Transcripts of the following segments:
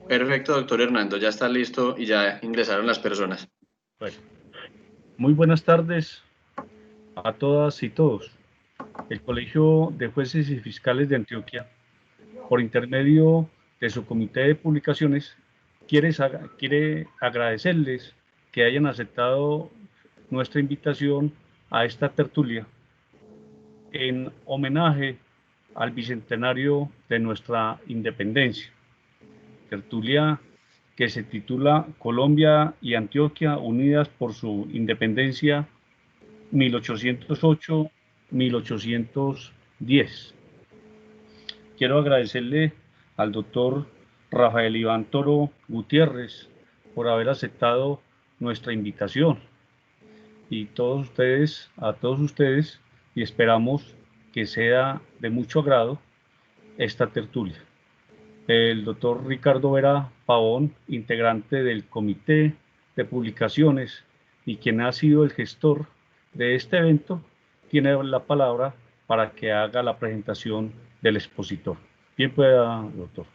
Perfecto, doctor Hernando, ya está listo y ya ingresaron las personas. Bueno, muy buenas tardes a todas y todos. El Colegio de Jueces y Fiscales de Antioquia, por intermedio de su comité de publicaciones, quiere agradecerles que hayan aceptado nuestra invitación a esta tertulia en homenaje al bicentenario de nuestra independencia. Tertulia que se titula Colombia y Antioquia unidas por su independencia 1808-1810. Quiero agradecerle al doctor Rafael Iván Toro Gutiérrez por haber aceptado nuestra invitación y a todos ustedes, y esperamos que sea de mucho agrado esta tertulia. El doctor Ricardo Vera Pavón, integrante del comité de publicaciones y quien ha sido el gestor de este evento, tiene la palabra para que haga la presentación del expositor. Bien pueda, doctor.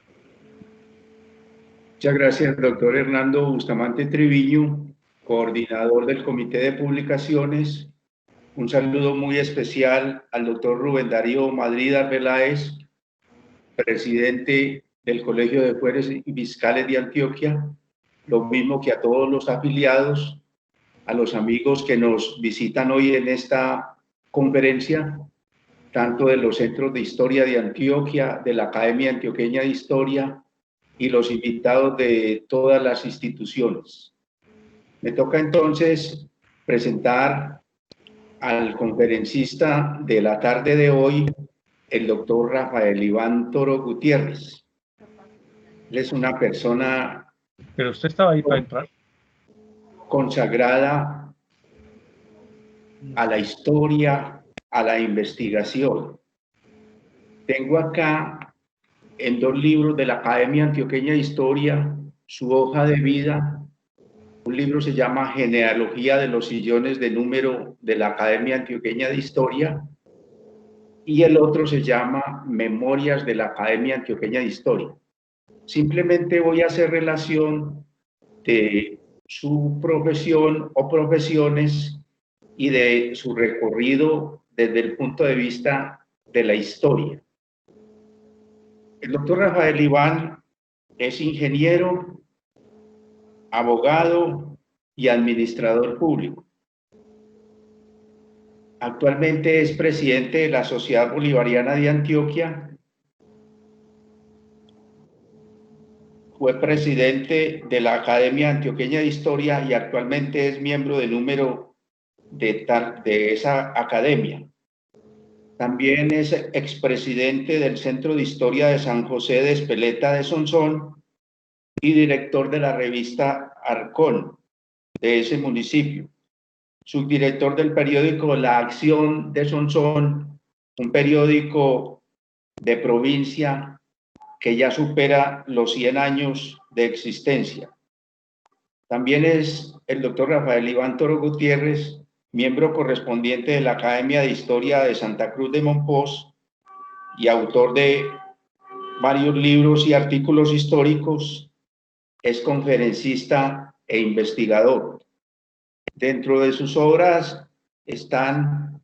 Muchas gracias, doctor Hernando Bustamante Triviño, coordinador del Comité de Publicaciones. Un saludo muy especial al doctor Rubén Darío Madrid Arbeláez, presidente del Colegio de Jueces y Fiscales de Antioquia, lo mismo que a todos los afiliados, a los amigos que nos visitan hoy en esta conferencia, tanto de los centros de historia de Antioquia, de la Academia Antioqueña de Historia y los invitados de todas las instituciones. Me toca entonces presentar al conferencista de la tarde de hoy, el doctor Rafael Iván Toro Gutiérrez. Él es una persona... Pero usted estaba ahí para entrar. Consagrada a la historia, a la investigación. Tengo acá en 2 libros de la Academia Antioqueña de Historia su hoja de vida. Un libro se llama Genealogía de los sillones de número de la Academia Antioqueña de Historia y el otro se llama Memorias de la Academia Antioqueña de Historia. Simplemente voy a hacer relación de su profesión o profesiones y de su recorrido desde el punto de vista de la historia. El doctor Rafael Iván es ingeniero, abogado y administrador público. Actualmente es presidente de la Sociedad Bolivariana de Antioquia. Fue presidente de la Academia Antioqueña de Historia y actualmente es miembro de número de esa academia. También es expresidente del Centro de Historia de San José de Espeleta de Sonsón y director de la revista Arcón de ese municipio. Subdirector del periódico La Acción de Sonsón, un periódico de provincia que ya supera los 100 años de existencia. También es el doctor Rafael Iván Toro Gutiérrez, miembro correspondiente de la Academia de Historia de Santa Cruz de Monpós y autor de varios libros y artículos históricos. Es conferencista e investigador. Dentro de sus obras están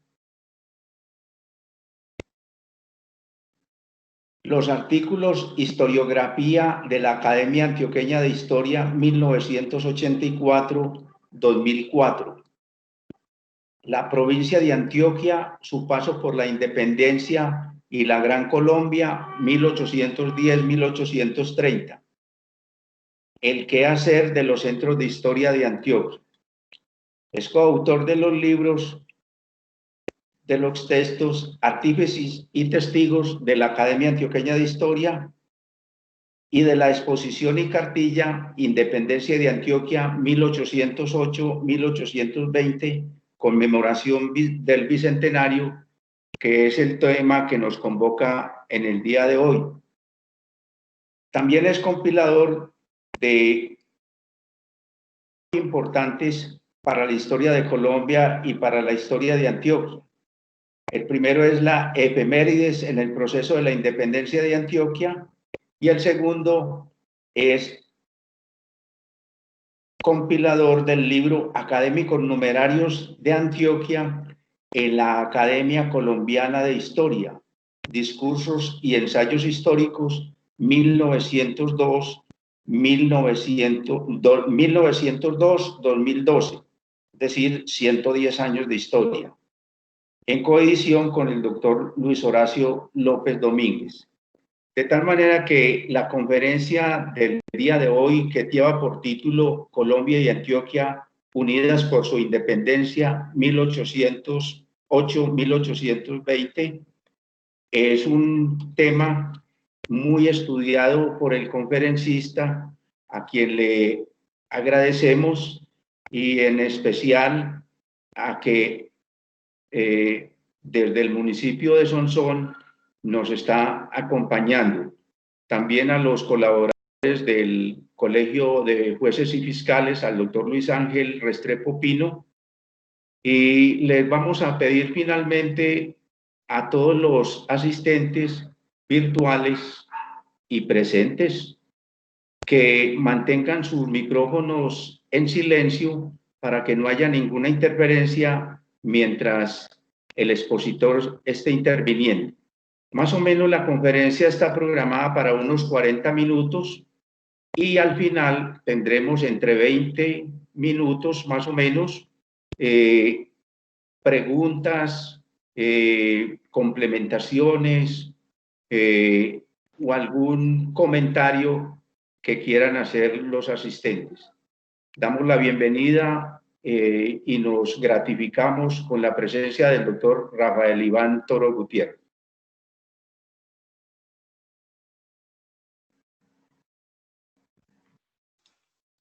los artículos Historiografía de la Academia Antioqueña de Historia 1984-2004. La provincia de Antioquia, su paso por la independencia y la Gran Colombia 1810-1830. El quehacer de los centros de historia de Antioquia. Es coautor de los libros, de los textos, artífices y testigos de la Academia Antioqueña de Historia y de la exposición y cartilla Independencia de Antioquia 1808-1820, conmemoración del Bicentenario, que es el tema que nos convoca en el día de hoy. También es compilador de importantes para la historia de Colombia y para la historia de Antioquia. El primero es la efemérides en el proceso de la independencia de Antioquia y el segundo es compilador del libro Académicos Numerarios de Antioquia en la Academia Colombiana de Historia, Discursos y Ensayos Históricos 1902-2012, es decir, 110 años de historia, en coedición con el doctor Luis Horacio López Domínguez. De tal manera que la conferencia del día de hoy, que lleva por título Colombia y Antioquia unidas por su independencia 1808-1820, es un tema muy estudiado por el conferencista, a quien le agradecemos, y en especial a que desde el municipio de Sonsón nos está acompañando. También a los colaboradores del Colegio de Jueces y Fiscales, al doctor Luis Ángel Restrepo Pino, y les vamos a pedir finalmente a todos los asistentes virtuales y presentes que mantengan sus micrófonos en silencio para que no haya ninguna interferencia mientras el expositor esté interviniendo. Más o menos la conferencia está programada para unos 40 minutos y al final tendremos entre 20 minutos más o menos preguntas, complementaciones o algún comentario que quieran hacer los asistentes. Damos la bienvenida y nos gratificamos con la presencia del doctor Rafael Iván Toro Gutiérrez.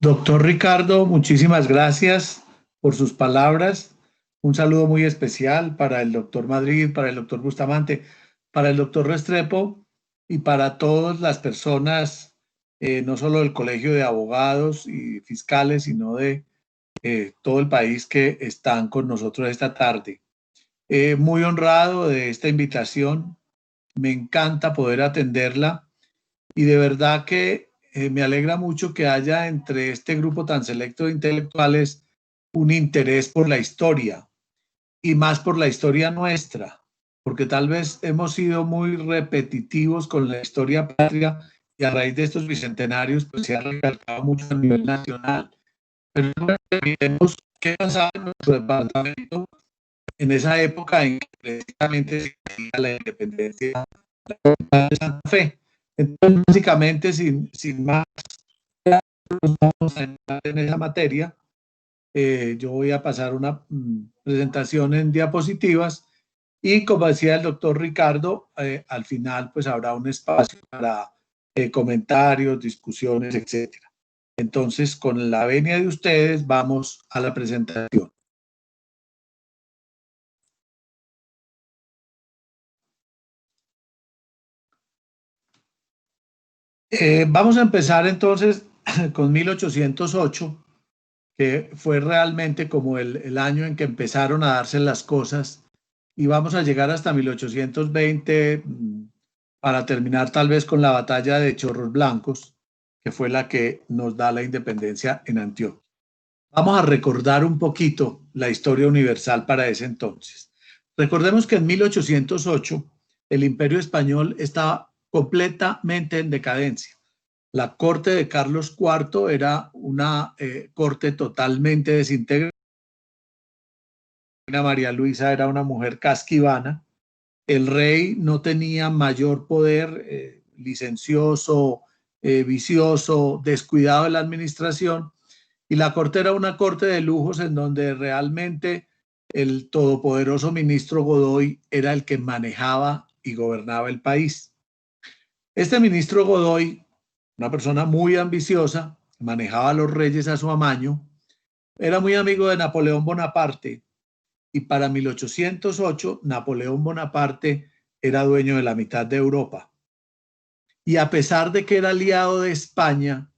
Doctor Ricardo, muchísimas gracias por sus palabras. Un saludo muy especial para el doctor Madrid, para el doctor Bustamante, para el doctor Restrepo y para todas las personas, no solo del Colegio de Abogados y Fiscales, sino de todo el país que están con nosotros esta tarde. Muy honrado de esta invitación. Me encanta poder atenderla y de verdad que me alegra mucho que haya entre este grupo tan selecto de intelectuales un interés por la historia y más por la historia nuestra, porque tal vez hemos sido muy repetitivos con la historia patria y a raíz de estos bicentenarios pues se ha recalcado mucho a nivel nacional. Pero vemos qué pasaba en nuestro departamento en esa época en que precisamente se tenía la independencia de Santa Fe. Entonces, básicamente, sin más, vamos a entrar en esa materia. Yo voy a pasar una presentación en diapositivas y, como decía el doctor Ricardo, al final pues habrá un espacio para comentarios, discusiones, etcétera. Entonces, con la venia de ustedes, vamos a la presentación. Vamos a empezar entonces con 1808, que fue realmente como el año en que empezaron a darse las cosas, y vamos a llegar hasta 1820 para terminar tal vez con la batalla de Chorros Blancos, que fue la que nos da la independencia en Antioquia. Vamos a recordar un poquito la historia universal para ese entonces. Recordemos que en 1808 el Imperio Español estaba completamente en decadencia. La corte de Carlos IV era una corte totalmente desintegrada. María Luisa era una mujer casquivana. El rey no tenía mayor poder, licencioso, vicioso, descuidado de la administración. Y la corte era una corte de lujos en donde realmente el todopoderoso ministro Godoy era el que manejaba y gobernaba el país. Este ministro Godoy, una persona muy ambiciosa, manejaba a los reyes a su amaño, era muy amigo de Napoleón Bonaparte y para 1808 Napoleón Bonaparte era dueño de la mitad de Europa. Y a pesar de que era aliado de España,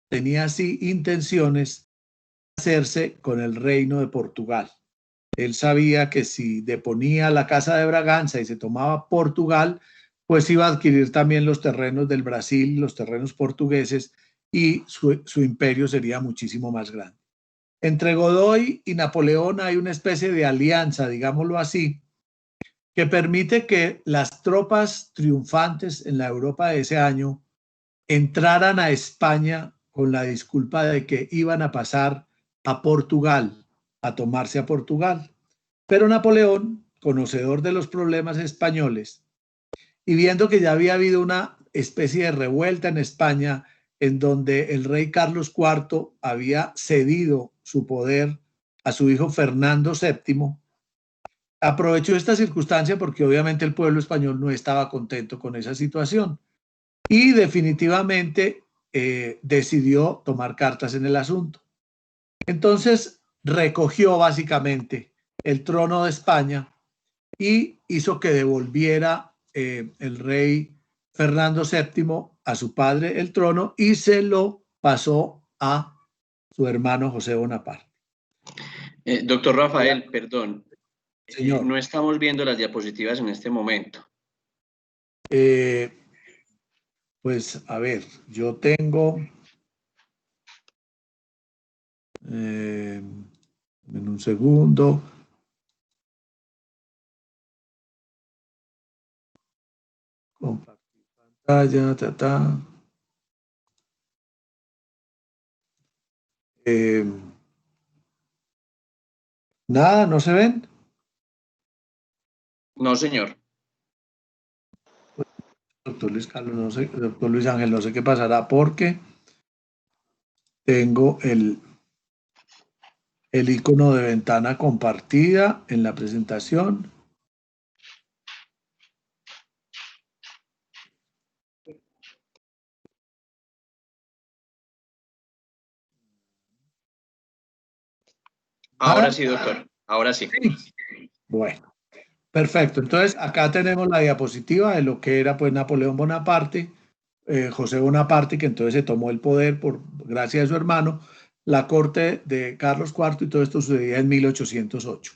tenía así intenciones hacerse con el reino de Portugal. Él sabía que si deponía la Casa de Braganza y se tomaba Portugal, pues iba a adquirir también los terrenos del Brasil, los terrenos portugueses, y su imperio sería muchísimo más grande. Entre Godoy y Napoleón hay una especie de alianza, digámoslo así, que permite que las tropas triunfantes en la Europa de ese año entraran a España con la disculpa de que iban a pasar a Portugal, a tomarse a Portugal. Pero Napoleón, conocedor de los problemas españoles, y viendo que ya había habido una especie de revuelta en España, en donde el rey Carlos IV había cedido su poder a su hijo Fernando VII, aprovechó esta circunstancia porque obviamente el pueblo español no estaba contento con esa situación y definitivamente decidió tomar cartas en el asunto. Entonces recogió básicamente el trono de España y hizo que devolviera el rey Fernando VII a su padre el trono y se lo pasó a su hermano José Bonaparte. Doctor Rafael, perdón, Señor. no estamos viendo las diapositivas en este momento. Pues a ver, yo tengo en un segundo. Compartir pantalla, nada, ¿no se ven? No, señor. Doctor Luis Carlos, no sé, doctor Luis Ángel, no sé qué pasará porque tengo el icono de ventana compartida en la presentación. Ahora sí, doctor. Ahora sí. Bueno, perfecto. Entonces, acá tenemos la diapositiva de lo que era pues Napoleón Bonaparte, José Bonaparte, que entonces se tomó el poder por gracia de su hermano, la corte de Carlos IV, y todo esto sucedía en 1808.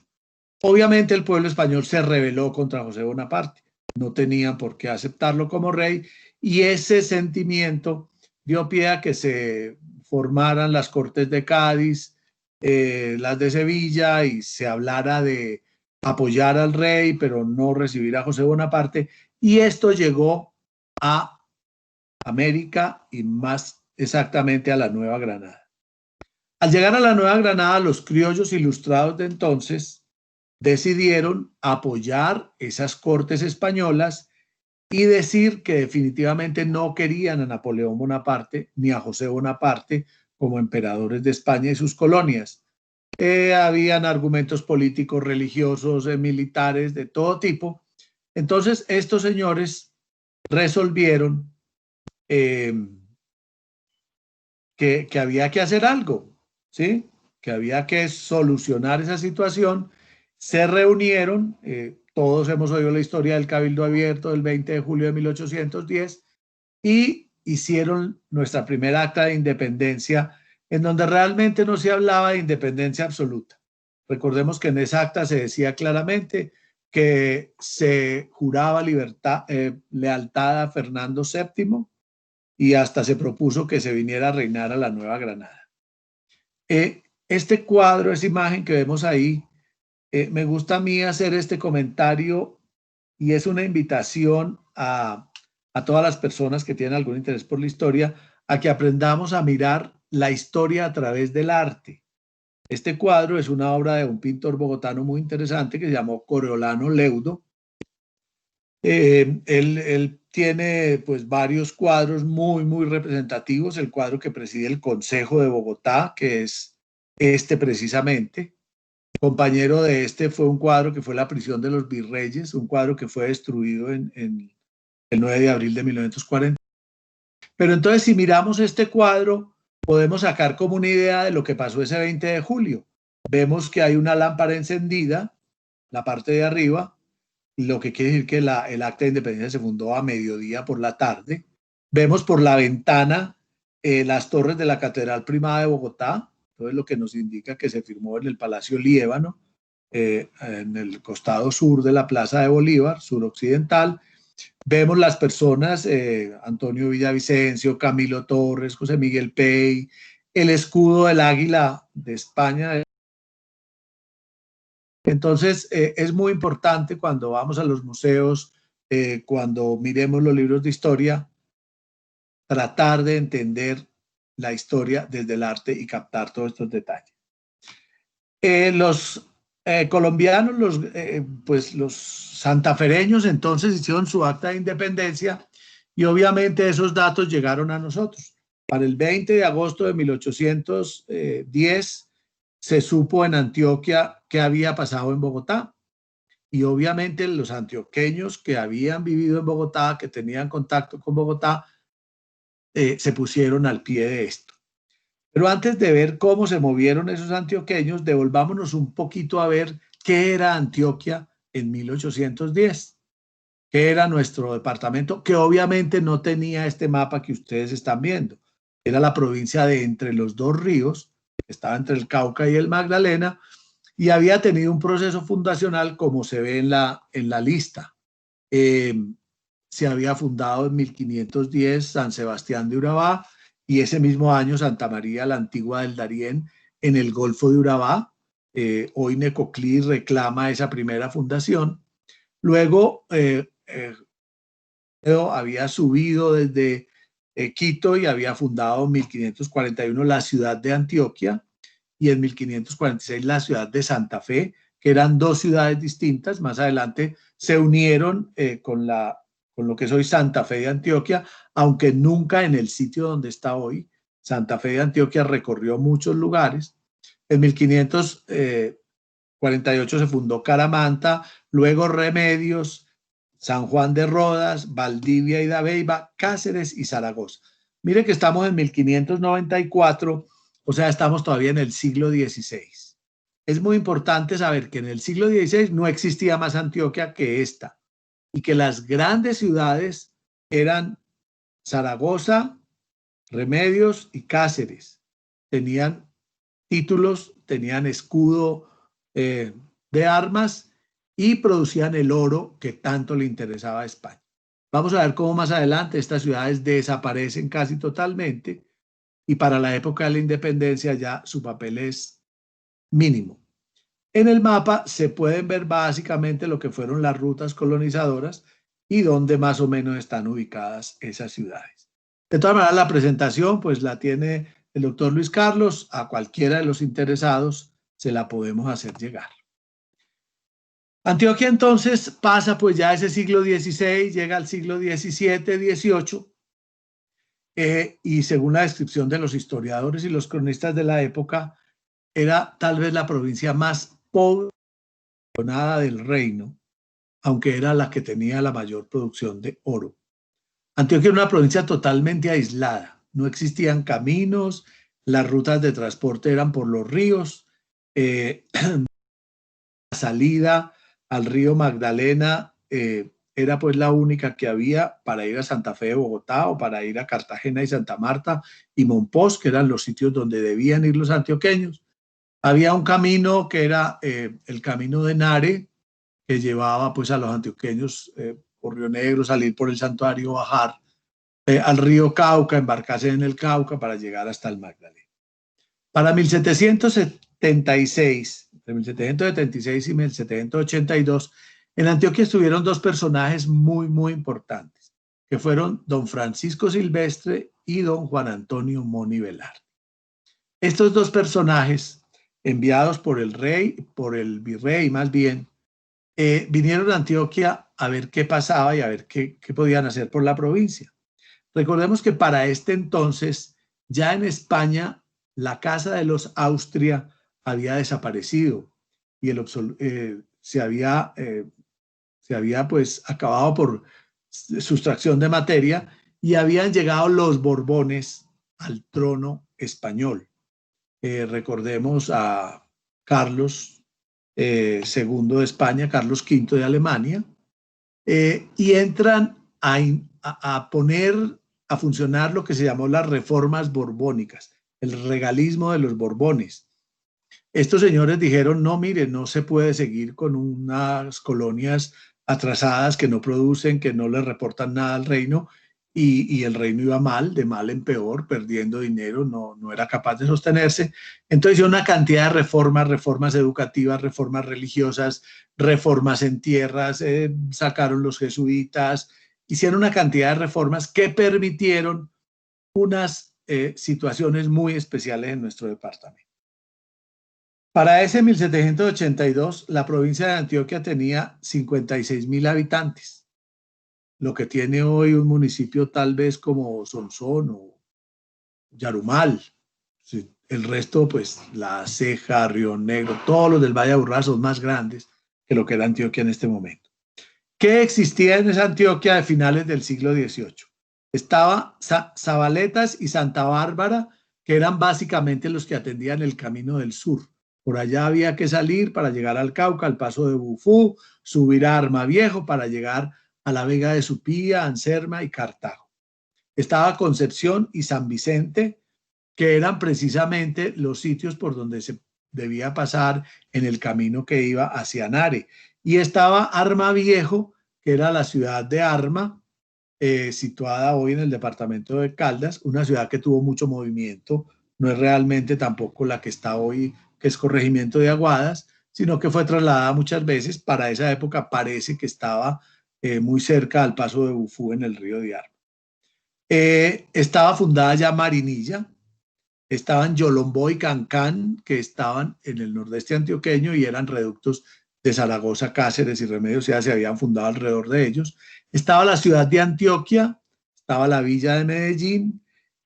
Obviamente el pueblo español se rebeló contra José Bonaparte, no tenían por qué aceptarlo como rey, y ese sentimiento dio pie a que se formaran las Cortes de Cádiz, las de Sevilla, y se hablara de apoyar al rey, pero no recibir a José Bonaparte, y esto llegó a América y más exactamente a la Nueva Granada. Al llegar a la Nueva Granada, los criollos ilustrados de entonces decidieron apoyar esas cortes españolas y decir que definitivamente no querían a Napoleón Bonaparte ni a José Bonaparte como emperadores de España y sus colonias. Habían argumentos políticos, religiosos, militares, de todo tipo. Entonces, estos señores resolvieron que había que hacer algo, ¿sí? Que había que solucionar esa situación. Se reunieron, todos hemos oído la historia del Cabildo Abierto del 20 de julio de 1810 y hicieron nuestra primera acta de independencia, en donde realmente no se hablaba de independencia absoluta. Recordemos que en esa acta se decía claramente que se juraba lealtad a Fernando VII y hasta se propuso que se viniera a reinar a la Nueva Granada. Este cuadro, esa imagen que vemos ahí, me gusta a mí hacer este comentario y es una invitación a todas las personas que tienen algún interés por la historia a que aprendamos a mirar la historia a través del arte. Este cuadro es una obra de un pintor bogotano muy interesante que se llamó Coriolano Leudo. Él tiene pues varios cuadros muy representativos. El cuadro que preside el Consejo de Bogotá, que es este precisamente. Compañero de este fue un cuadro que fue La prisión de los virreyes, un cuadro que fue destruido en el 9 de abril de 1940. Pero entonces, si miramos este cuadro, podemos sacar como una idea de lo que pasó ese 20 de julio. Vemos que hay una lámpara encendida, la parte de arriba, lo que quiere decir que el acta de independencia se fundó a mediodía por la tarde. Vemos por la ventana las torres de la Catedral Primada de Bogotá, Entonces, lo que nos indica que se firmó en el Palacio Liébano, en el costado sur de la Plaza de Bolívar, suroccidental. Vemos las personas, Antonio Villavicencio, Camilo Torres, José Miguel Pey, el escudo del águila de España. Entonces, es muy importante cuando vamos a los museos, cuando miremos los libros de historia, tratar de entender la historia desde el arte y captar todos estos detalles. Los colombianos, pues los santafereños, entonces hicieron su acta de independencia y obviamente esos datos llegaron a nosotros. Para el 20 de agosto de 1810 se supo en Antioquia qué había pasado en Bogotá. Y obviamente los antioqueños que habían vivido en Bogotá, que tenían contacto con Bogotá, se pusieron al pie de esto. Pero antes de ver cómo se movieron esos antioqueños, devolvámonos un poquito a ver qué era Antioquia en 1810, qué era nuestro departamento, que obviamente no tenía este mapa que ustedes están viendo. Era la provincia de Entre los Dos Ríos, que estaba entre el Cauca y el Magdalena, y había tenido un proceso fundacional como se ve en la lista. Se había fundado en 1510 San Sebastián de Urabá y ese mismo año Santa María la Antigua del Darién en el Golfo de Urabá. Hoy Necoclí reclama esa primera fundación. Luego había subido desde Quito y había fundado en 1541 la ciudad de Antioquia y en 1546 la ciudad de Santa Fe, que eran dos ciudades distintas. Más adelante se unieron con lo que es hoy Santa Fe de Antioquia, aunque nunca en el sitio donde está hoy. Santa Fe de Antioquia recorrió muchos lugares. En 1548 se fundó Caramanta, luego Remedios, San Juan de Rodas, Valdivia y Dabeiba, Cáceres y Zaragoza. Mire que estamos en 1594, o sea, estamos todavía en el siglo XVI. Es muy importante saber que en el siglo XVI no existía más Antioquia que esta y que las grandes ciudades eran Zaragoza, Remedios y Cáceres. Tenían títulos, tenían escudo de armas y producían el oro que tanto le interesaba a España. Vamos a ver cómo más adelante estas ciudades desaparecen casi totalmente y para la época de la independencia ya su papel es mínimo. En el mapa se pueden ver básicamente lo que fueron las rutas colonizadoras y dónde más o menos están ubicadas esas ciudades. De todas maneras, la presentación pues la tiene el doctor Luis Carlos. A cualquiera de los interesados se la podemos hacer llegar. Antioquia entonces pasa pues ya ese siglo XVI, llega al siglo XVII, XVIII, y según la descripción de los historiadores y los cronistas de la época, era tal vez la provincia más poblada del reino, aunque era la que tenía la mayor producción de oro. Antioquia era una provincia totalmente aislada, no existían caminos, las rutas de transporte eran por los ríos, la salida al río Magdalena era pues la única que había para ir a Santa Fe de Bogotá o para ir a Cartagena y Santa Marta y Monpós, que eran los sitios donde debían ir los antioqueños. Había un camino que era el camino de Nare, que llevaba pues a los antioqueños por Río Negro, salir por el santuario, bajar al río Cauca, embarcarse en el Cauca para llegar hasta el Magdalena. Para 1776, entre 1776 y 1782, en Antioquia estuvieron dos personajes muy importantes, que fueron don Francisco Silvestre y don Juan Antonio Moni Velarde. Estos dos personajes, enviados por el rey, por el virrey más bien, vinieron a Antioquia a ver qué pasaba y a ver qué podían hacer por la provincia. Recordemos que para este entonces, ya en España, la Casa de los Austria había desaparecido y se había pues acabado por sustracción de materia y habían llegado los Borbones al trono español. Recordemos a Carlos II de España, Carlos V de Alemania, y entran a poner a funcionar lo que se llamó las reformas borbónicas, el regalismo de los Borbones. Estos señores dijeron, no, mire, no se puede seguir con unas colonias atrasadas que no producen, que no le reportan nada al reino, y el reino iba mal, de mal en peor, perdiendo dinero, no era capaz de sostenerse. Entonces, una cantidad de reformas educativas, reformas religiosas, reformas en tierras, sacaron los jesuitas, hicieron una cantidad de reformas que permitieron unas situaciones muy especiales en nuestro departamento. Para ese 1782, la provincia de Antioquia tenía 56.000 habitantes, lo que tiene hoy un municipio tal vez como Sonsón o Yarumal. Sí, el resto, pues La Ceja, Río Negro, todos los del Valle de Aburrá son más grandes que lo que era Antioquia en este momento. ¿Qué existía en esa Antioquia de finales del siglo XVIII? Estaba Zabaletas y Santa Bárbara, que eran básicamente los que atendían el camino del sur. Por allá había que salir para llegar al Cauca, al paso de Bufú, subir a Armaviejo para llegar a la Vega de Supía, Anserma y Cartago. Estaba Concepción y San Vicente, que eran precisamente los sitios por donde se debía pasar en el camino que iba hacia Nare. Y estaba Armaviejo, que era la ciudad de Arma, situada hoy en el departamento de Caldas, una ciudad que tuvo mucho movimiento, no es realmente tampoco la que está hoy, que es corregimiento de Aguadas, sino que fue trasladada muchas veces. Para esa época parece que estaba muy cerca al paso de Bufú en el río de Arma. Estaba fundada ya Marinilla, estaban Yolombó y Cancán, que estaban en el nordeste antioqueño y eran reductos de Zaragoza, Cáceres y Remedios, ya se habían fundado alrededor de ellos. Estaba la ciudad de Antioquia, estaba la villa de Medellín,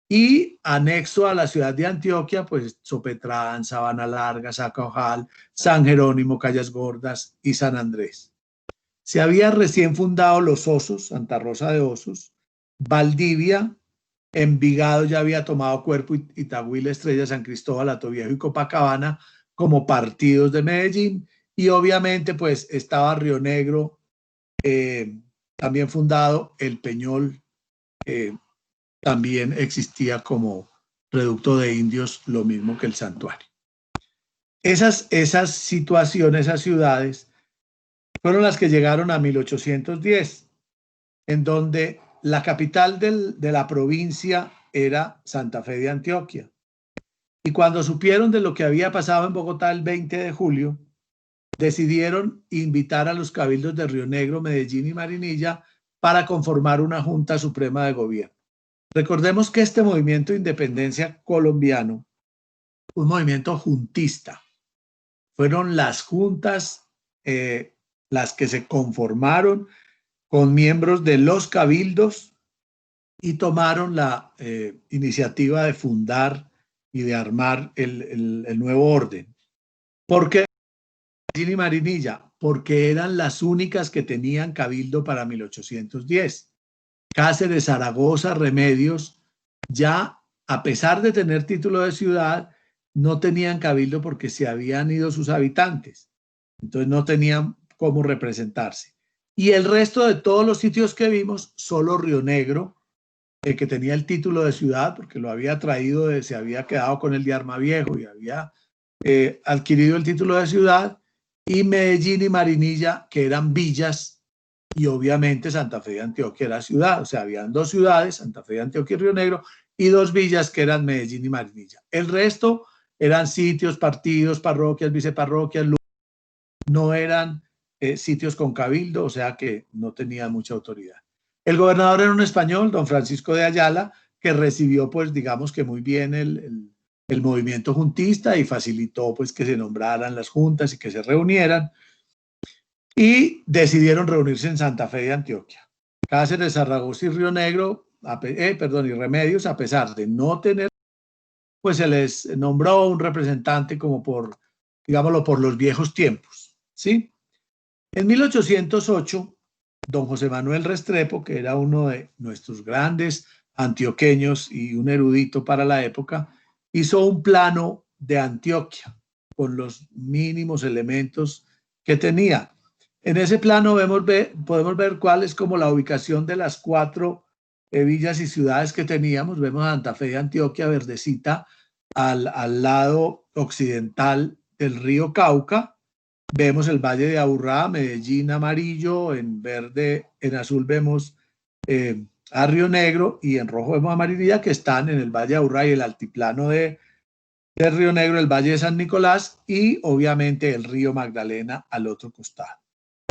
y anexo a la ciudad de Antioquia, pues Sopetrán, Sabana Larga, Zacaojal, San Jerónimo, Calles Gordas y San Andrés. Se había recién fundado Los Osos, Santa Rosa de Osos, Valdivia, Envigado ya había tomado cuerpo, Itagüí, La Estrella, San Cristóbal, Hatoviejo y Copacabana como partidos de Medellín, y obviamente pues estaba Río Negro, también fundado, El Peñol, también existía como reducto de indios, lo mismo que el santuario. Esas situaciones, esas ciudades, fueron las que llegaron a 1810, en donde la capital de la provincia era Santa Fe de Antioquia. Y cuando supieron de lo que había pasado en Bogotá el 20 de julio, decidieron invitar a los cabildos de Río Negro, Medellín y Marinilla para conformar una Junta Suprema de Gobierno. Recordemos que este movimiento de independencia colombiano, un movimiento juntista, fueron las juntas las que se conformaron con miembros de los cabildos y tomaron la iniciativa de fundar y de armar el nuevo orden. ¿Por qué Medellín y Marinilla? Porque eran las únicas que tenían cabildo para 1810. Cáceres, Zaragoza, Remedios, ya a pesar de tener título de ciudad, no tenían cabildo porque se habían ido sus habitantes. Entonces no tenían cómo representarse. Y el resto de todos los sitios que vimos, solo Río Negro, que tenía el título de ciudad, porque lo había traído, se había quedado con el de Armaviejo y había adquirido el título de ciudad, y Medellín y Marinilla, que eran villas, y obviamente Santa Fe de Antioquia era ciudad. O sea, habían dos ciudades, Santa Fe de Antioquia y Río Negro, y dos villas que eran Medellín y Marinilla. El resto eran sitios, partidos, parroquias, viceparroquias, no eran sitios con cabildo, o sea que no tenía mucha autoridad. El gobernador era un español, don Francisco de Ayala, que recibió, pues digamos que muy bien el movimiento juntista y facilitó pues que se nombraran las juntas y que se reunieran, y decidieron reunirse en Santa Fe de Antioquia. Cáceres, Zaragoza y Río Negro, y Remedios, a pesar de no tener, pues se les nombró un representante como por, digámoslo, por los viejos tiempos, ¿sí? En 1808, don José Manuel Restrepo, que era uno de nuestros grandes antioqueños y un erudito para la época, hizo un plano de Antioquia con los mínimos elementos que tenía. En ese plano podemos ver cuál es como la ubicación de las 4 villas y ciudades que teníamos. Vemos a Santa Fe de Antioquia, verdecita, al lado occidental del río Cauca, vemos el Valle de Aburrá, Medellín amarillo, en verde, en azul vemos a Río Negro y en rojo vemos a Marinilla, que están en el Valle de Aburrá y el altiplano de Río Negro, el Valle de San Nicolás y obviamente el río Magdalena al otro costado.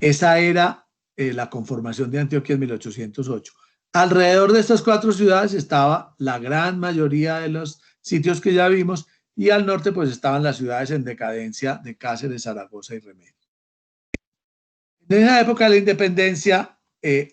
Esa era la conformación de Antioquia en 1808. Alrededor de estas 4 ciudades estaba la gran mayoría de los sitios que ya vimos y al norte pues estaban las ciudades en decadencia de Cáceres, Zaragoza y Remedio. En esa época de la independencia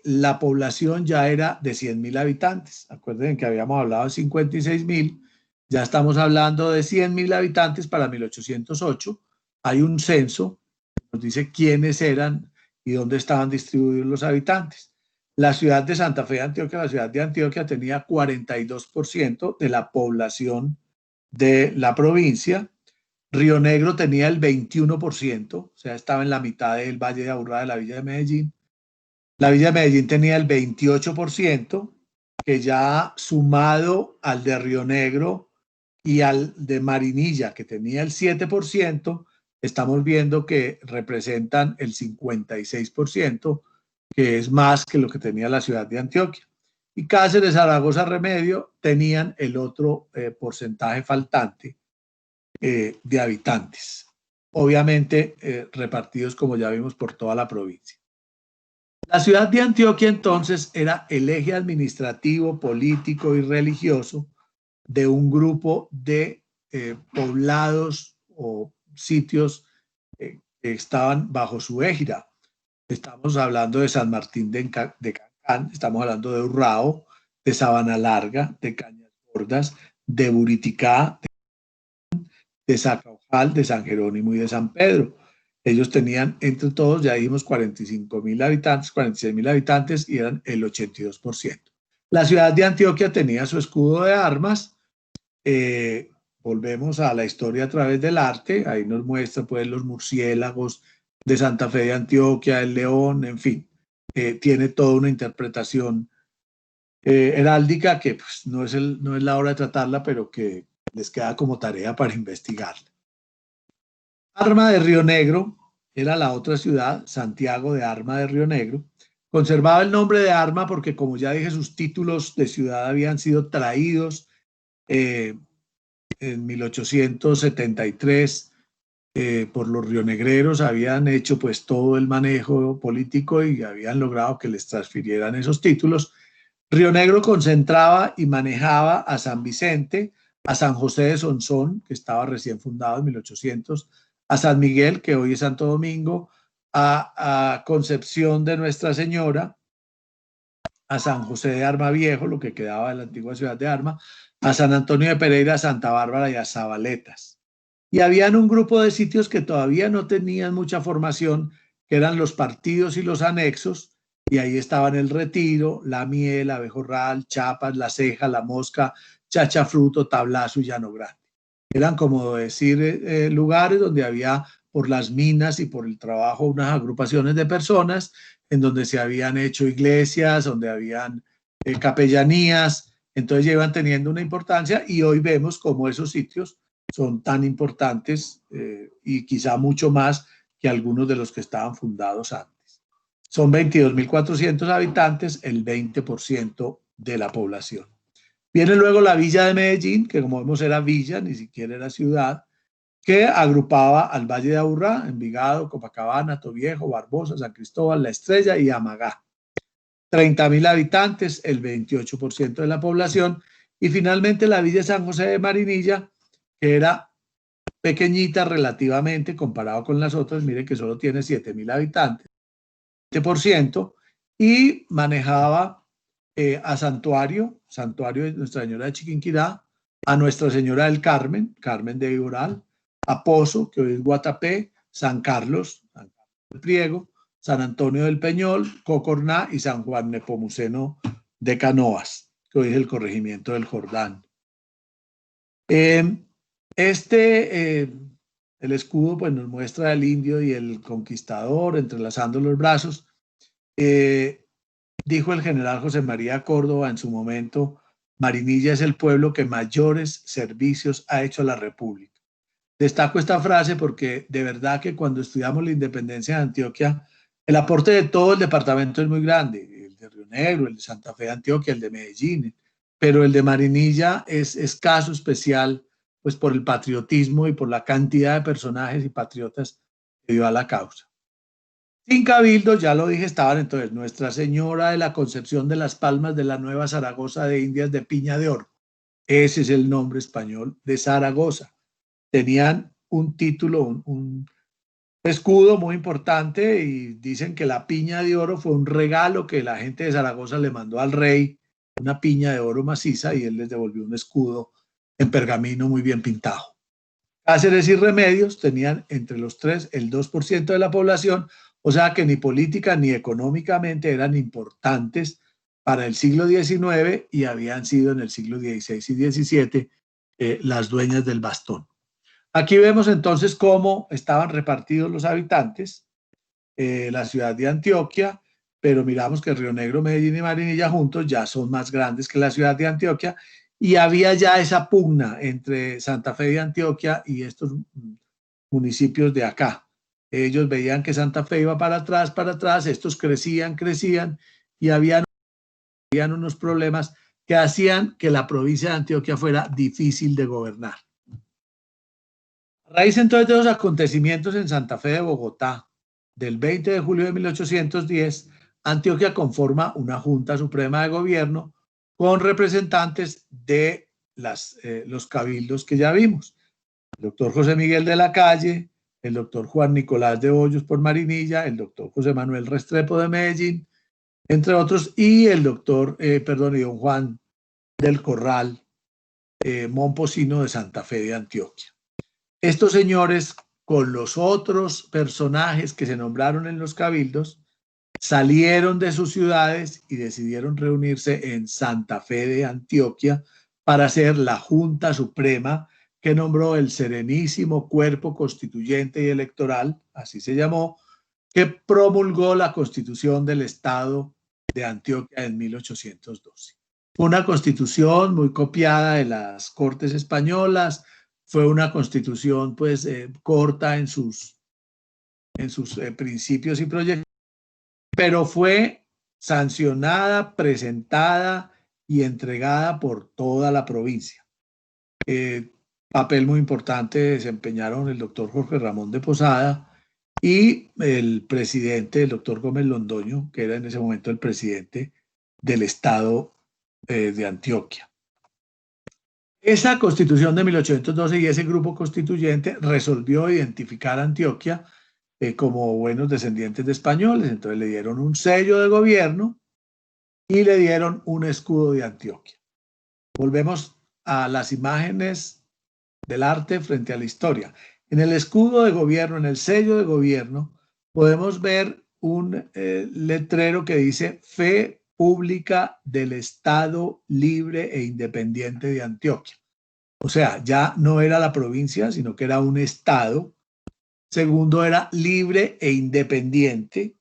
la población ya era de 100.000 habitantes. Acuérdense que habíamos hablado de 56.000. Ya estamos hablando de 100.000 habitantes para 1808. Hay un censo que nos dice quiénes eran y dónde estaban distribuidos los habitantes. La ciudad de Santa Fe de Antioquia, la ciudad de Antioquia, tenía 42% de la población de la provincia. Río Negro tenía el 21%, o sea, estaba en la mitad del Valle de Aburrá de la Villa de Medellín. La Villa de Medellín tenía el 28%, que ya sumado al de Río Negro y al de Marinilla, que tenía el 7%, estamos viendo que representan el 56%, que es más que lo que tenía la ciudad de Antioquia. Y Cáceres, Zaragoza, Remedio tenían el otro porcentaje faltante de habitantes, obviamente repartidos, como ya vimos, por toda la provincia. La ciudad de Antioquia entonces era el eje administrativo, político y religioso de un grupo de poblados o sitios que estaban bajo su égida. Estamos hablando de San Martín de Cancán, estamos hablando de Urrao, de Sabana Larga, de Cañas Gordas, de Buriticá, de Zacaujal, de San Jerónimo y de San Pedro. Ellos tenían entre todos, ya dijimos, 45.000 habitantes, 46.000 habitantes y eran el 82%. La ciudad de Antioquia tenía su escudo de armas. Volvemos a la historia a través del arte. Ahí nos muestra pues los murciélagos de Santa Fe de Antioquia, el león, en fin. Tiene toda una interpretación heráldica que pues, no es la hora de tratarla, pero que les queda como tarea para investigarla. Arma de Río Negro era la otra ciudad, Santiago de Arma de Río Negro. Conservaba el nombre de Arma porque, como ya dije, sus títulos de ciudad habían sido traídos en 1873 por los rionegreros. Habían hecho pues todo el manejo político y habían logrado que les transfirieran esos títulos. Río Negro concentraba y manejaba a San Vicente, a San José de Sonsón, que estaba recién fundado en 1800, a San Miguel, que hoy es Santo Domingo, a Concepción de Nuestra Señora, a San José de Arma Viejo, lo que quedaba de la antigua ciudad de Arma, a San Antonio de Pereira, a Santa Bárbara y a Zabaletas. Y habían un grupo de sitios que todavía no tenían mucha formación, que eran los partidos y los anexos, y ahí estaban El Retiro, La Miel, Abejorral, Chapas, La Ceja, La Mosca, Chachafruto, Tablazo y Llano Grande. Eran, como decir, lugares donde había, por las minas y por el trabajo, unas agrupaciones de personas en donde se habían hecho iglesias, donde habían capellanías, entonces ya iban teniendo una importancia y hoy vemos cómo esos sitios son tan importantes y quizá mucho más que algunos de los que estaban fundados antes. Son 22.400 habitantes, el 20% de la población. Viene luego la Villa de Medellín, que como vemos era villa, ni siquiera era ciudad, que agrupaba al Valle de Aburrá, Envigado, Copacabana, Toviejo, Barbosa, San Cristóbal, La Estrella y Amagá. 30.000 habitantes, el 28% de la población. Y finalmente la Villa de San José de Marinilla, que era pequeñita relativamente comparado con las otras, miren que solo tiene 7.000 habitantes, 20%, y manejaba a Santuario de Nuestra Señora de Chiquinquirá, a Nuestra Señora del Carmen, Carmen de Viboral, a Pozo, que hoy es Guatapé, San Carlos del Priego, San Antonio del Peñol, Cocorná y San Juan Nepomuceno de Canoas, que hoy es el corregimiento del Jordán. El escudo pues, nos muestra el indio y el conquistador entrelazando los brazos. Dijo el general José María Córdoba en su momento Marinilla es el pueblo que mayores servicios ha hecho a la República. Destaco esta frase porque de verdad que cuando estudiamos la independencia de Antioquia, el aporte de todo el departamento es muy grande, el de Río Negro, el de Santa Fe de Antioquia, el de Medellín, pero el de Marinilla es caso especial, pues por el patriotismo y por la cantidad de personajes y patriotas que dio a la causa. Sin cabildo, ya lo dije, estaban entonces Nuestra Señora de la Concepción de las Palmas de la Nueva Zaragoza de Indias de Piña de Oro. Ese es el nombre español de Zaragoza. Tenían un título, un escudo muy importante y dicen que la piña de oro fue un regalo que la gente de Zaragoza le mandó al rey, una piña de oro maciza, y él les devolvió un escudo en pergamino muy bien pintado. Cáceres y Remedios tenían entre los tres el 2% de la población, o sea que ni política ni económicamente eran importantes para el siglo XIX y habían sido en el siglo XVI y XVII las dueñas del bastón. Aquí vemos entonces cómo estaban repartidos los habitantes, la ciudad de Antioquia, pero miramos que Río Negro, Medellín y Marinilla juntos ya son más grandes que la ciudad de Antioquia, y había ya esa pugna entre Santa Fe de Antioquia y estos municipios de acá. Ellos veían que Santa Fe iba para atrás, estos crecían, y habían unos problemas que hacían que la provincia de Antioquia fuera difícil de gobernar. A raíz entonces de los acontecimientos en Santa Fe de Bogotá, del 20 de julio de 1810, Antioquia conforma una Junta Suprema de Gobierno con representantes de los cabildos que ya vimos. El doctor José Miguel de la Calle, el doctor Juan Nicolás de Hoyos por Marinilla, el doctor José Manuel Restrepo de Medellín, entre otros, y el doctor, don Juan del Corral Momposino de Santa Fe de Antioquia. Estos señores, con los otros personajes que se nombraron en los cabildos, salieron de sus ciudades y decidieron reunirse en Santa Fe de Antioquia para hacer la Junta Suprema que nombró el Serenísimo Cuerpo Constituyente y Electoral, así se llamó, que promulgó la Constitución del Estado de Antioquia en 1812. Fue una constitución muy copiada de las Cortes españolas, fue una constitución pues corta en sus principios y proyectos, pero fue sancionada, presentada y entregada por toda la provincia. Papel muy importante desempeñaron el doctor Jorge Ramón de Posada y el presidente, el doctor Gómez Londoño, que era en ese momento el presidente del estado de Antioquia. Esa constitución de 1812 y ese grupo constituyente resolvió identificar a Antioquia como buenos descendientes de españoles, entonces le dieron un sello de gobierno y le dieron un escudo de Antioquia. Volvemos a las imágenes del arte frente a la historia. En el escudo de gobierno, en el sello de gobierno, podemos ver un letrero que dice Fe Pública del Estado Libre e Independiente de Antioquia. O sea, ya no era la provincia, sino que era un estado. Segundo, era libre e independiente.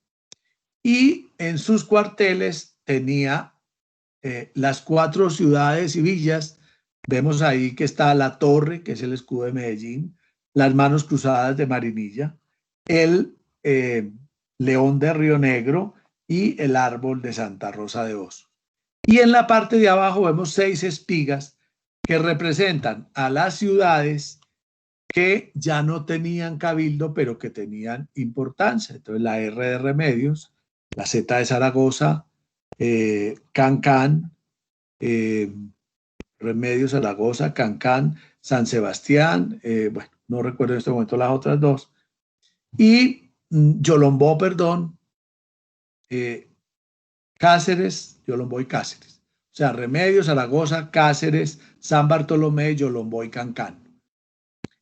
Y en sus cuarteles tenía las 4 ciudades y villas. Vemos ahí que está la torre, que es el escudo de Medellín, las manos cruzadas de Marinilla, el león de Río Negro y el árbol de Santa Rosa de Osos. Y en la parte de abajo vemos 6 espigas que representan a las ciudades que ya no tenían cabildo, pero que tenían importancia. Entonces la R de Remedios, la Z de Zaragoza, Cancán, Remedios, Zaragoza, Cancán, San Sebastián, bueno, no recuerdo en este momento las otras 2, y Yolombó, Cáceres, Yolombó y Cáceres. O sea, Remedios, Zaragoza, Cáceres, San Bartolomé, Yolombó y Cancán.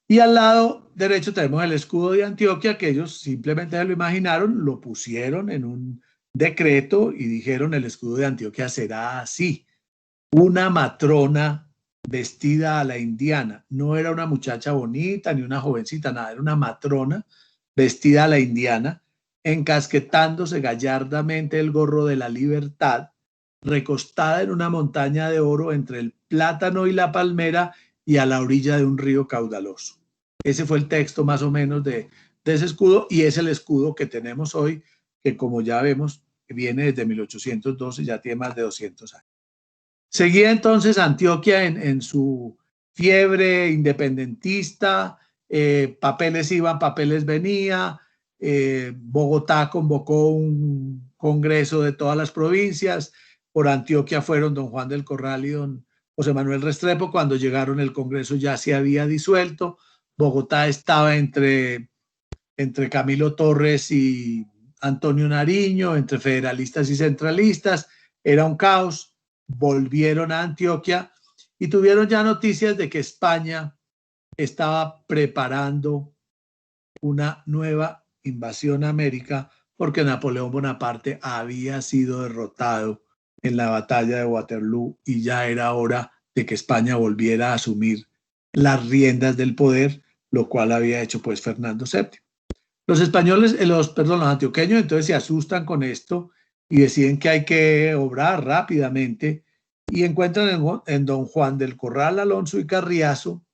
Y al lado derecho tenemos el escudo de Antioquia, que ellos simplemente se lo imaginaron, lo pusieron en un decreto y dijeron el escudo de Antioquia será así. Una matrona vestida a la indiana. No era una muchacha bonita ni una jovencita, nada, era una matrona vestida a la indiana, encasquetándose gallardamente el gorro de la libertad, recostada en una montaña de oro entre el plátano y la palmera y a la orilla de un río caudaloso. Ese fue el texto más o menos de ese escudo, y es el escudo que tenemos hoy, que como ya vemos, viene desde 1812, ya tiene más de 200 años. Seguía entonces Antioquia en su fiebre independentista, papeles iban, papeles venía, Bogotá convocó un congreso de todas las provincias, por Antioquia fueron don Juan del Corral y don José Manuel Restrepo. Cuando llegaron el congreso ya se había disuelto, Bogotá estaba entre Camilo Torres y Antonio Nariño, entre federalistas y centralistas, era un caos. Volvieron a Antioquia y tuvieron ya noticias de que España estaba preparando una nueva invasión a América, porque Napoleón Bonaparte había sido derrotado en la batalla de Waterloo y ya era hora de que España volviera a asumir las riendas del poder, lo cual había hecho pues Fernando VII. Los españoles, los antioqueños entonces se asustan con esto y deciden que hay que obrar rápidamente, y encuentran en don Juan del Corral Alonso y Carriazo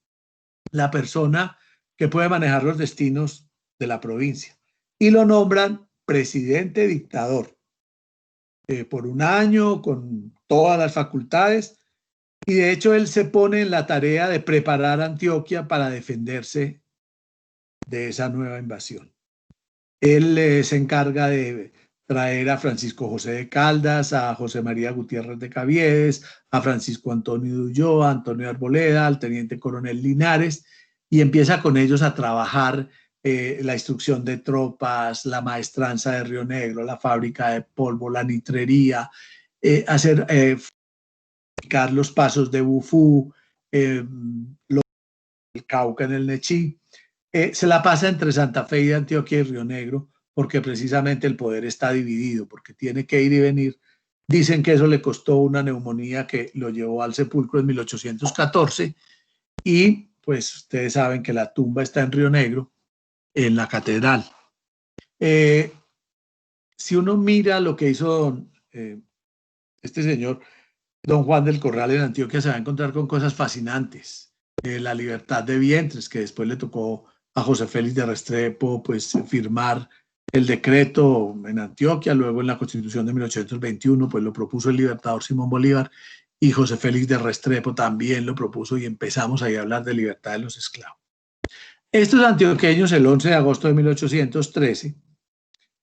la persona que puede manejar los destinos de la provincia, y lo nombran presidente dictador por un año con todas las facultades, y de hecho él se pone en la tarea de preparar Antioquia para defenderse de esa nueva invasión. Él se encarga de traer a Francisco José de Caldas, a José María Gutiérrez de Caviedes, a Francisco Antonio de Ulloa, a Antonio Arboleda, al teniente coronel Linares, y empieza con ellos a trabajar la instrucción de tropas, la maestranza de Río Negro, la fábrica de polvo, la nitrería, hacer los pasos de Bufú, el Cauca en el Nechí. Se la pasa entre Santa Fe y Antioquia y Río Negro, porque precisamente el poder está dividido, porque tiene que ir y venir. Dicen que eso le costó una neumonía que lo llevó al sepulcro en 1814, y pues ustedes saben que la tumba está en Río Negro, en la catedral. Si uno mira lo que hizo este señor, don Juan del Corral en Antioquia, se va a encontrar con cosas fascinantes. La libertad de vientres, que después le tocó a José Félix de Restrepo pues firmar el decreto en Antioquia. Luego en la Constitución de 1821 pues lo propuso el libertador Simón Bolívar, y José Félix de Restrepo también lo propuso, y empezamos ahí a hablar de libertad de los esclavos. Estos antioqueños, el 11 de agosto de 1813,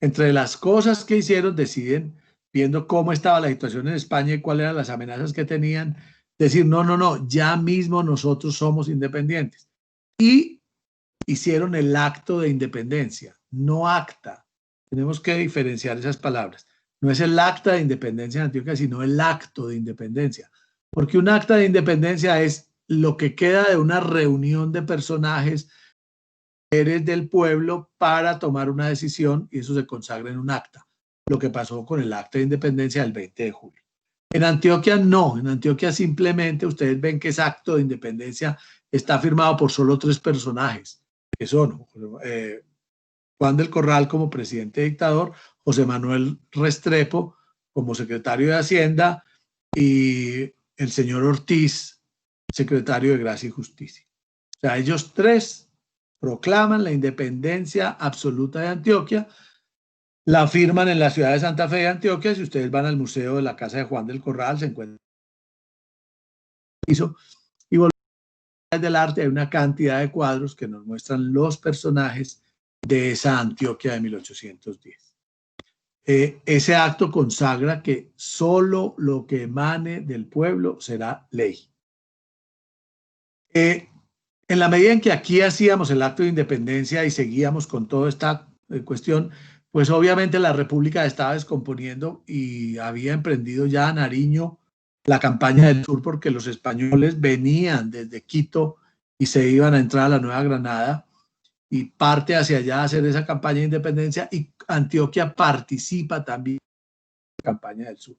entre las cosas que hicieron, deciden, viendo cómo estaba la situación en España y cuáles eran las amenazas que tenían, decir, no, ya mismo nosotros somos independientes. Y hicieron el acto de independencia, no acta. Tenemos que diferenciar esas palabras. No es el acta de independencia de Antioquia, sino el acto de independencia. Porque un acta de independencia es lo que queda de una reunión de personajes del pueblo para tomar una decisión, y eso se consagra en un acta. Lo que pasó con el acta de independencia del 20 de julio. En Antioquia no, en Antioquia simplemente ustedes ven que ese acto de independencia está firmado por solo 3 personajes, que son Juan del Corral como presidente dictador, José Manuel Restrepo como secretario de Hacienda, y el señor Ortiz, secretario de Gracia y Justicia. O sea, ellos 3 proclaman la independencia absoluta de Antioquia, la firman en la ciudad de Santa Fe de Antioquia. Si ustedes van al museo de la casa de Juan del Corral, se encuentran y del arte hay una cantidad de cuadros que nos muestran los personajes de esa Antioquia de 1810. Ese acto consagra que solo lo que emane del pueblo será ley. En la medida en que aquí hacíamos el acto de independencia y seguíamos con toda esta cuestión, pues obviamente la República estaba descomponiendo, y había emprendido ya Nariño la campaña del sur, porque los españoles venían desde Quito y se iban a entrar a la Nueva Granada, y parte hacia allá a hacer esa campaña de independencia, y Antioquia participa también en la campaña del sur.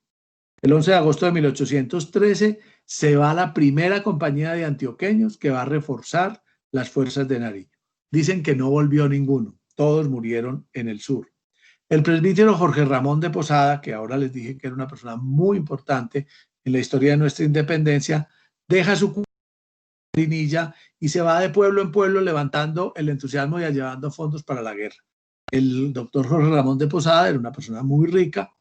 El 11 de agosto de 1813 se va la primera compañía de antioqueños que va a reforzar las fuerzas de Nariño. Dicen que no volvió ninguno, todos murieron en el sur. El presbítero Jorge Ramón de Posada, que ahora les dije que era una persona muy importante en la historia de nuestra independencia, deja su Marinilla y se va de pueblo en pueblo levantando el entusiasmo y llevando fondos para la guerra. El doctor Jorge Ramón de Posada era una persona muy rica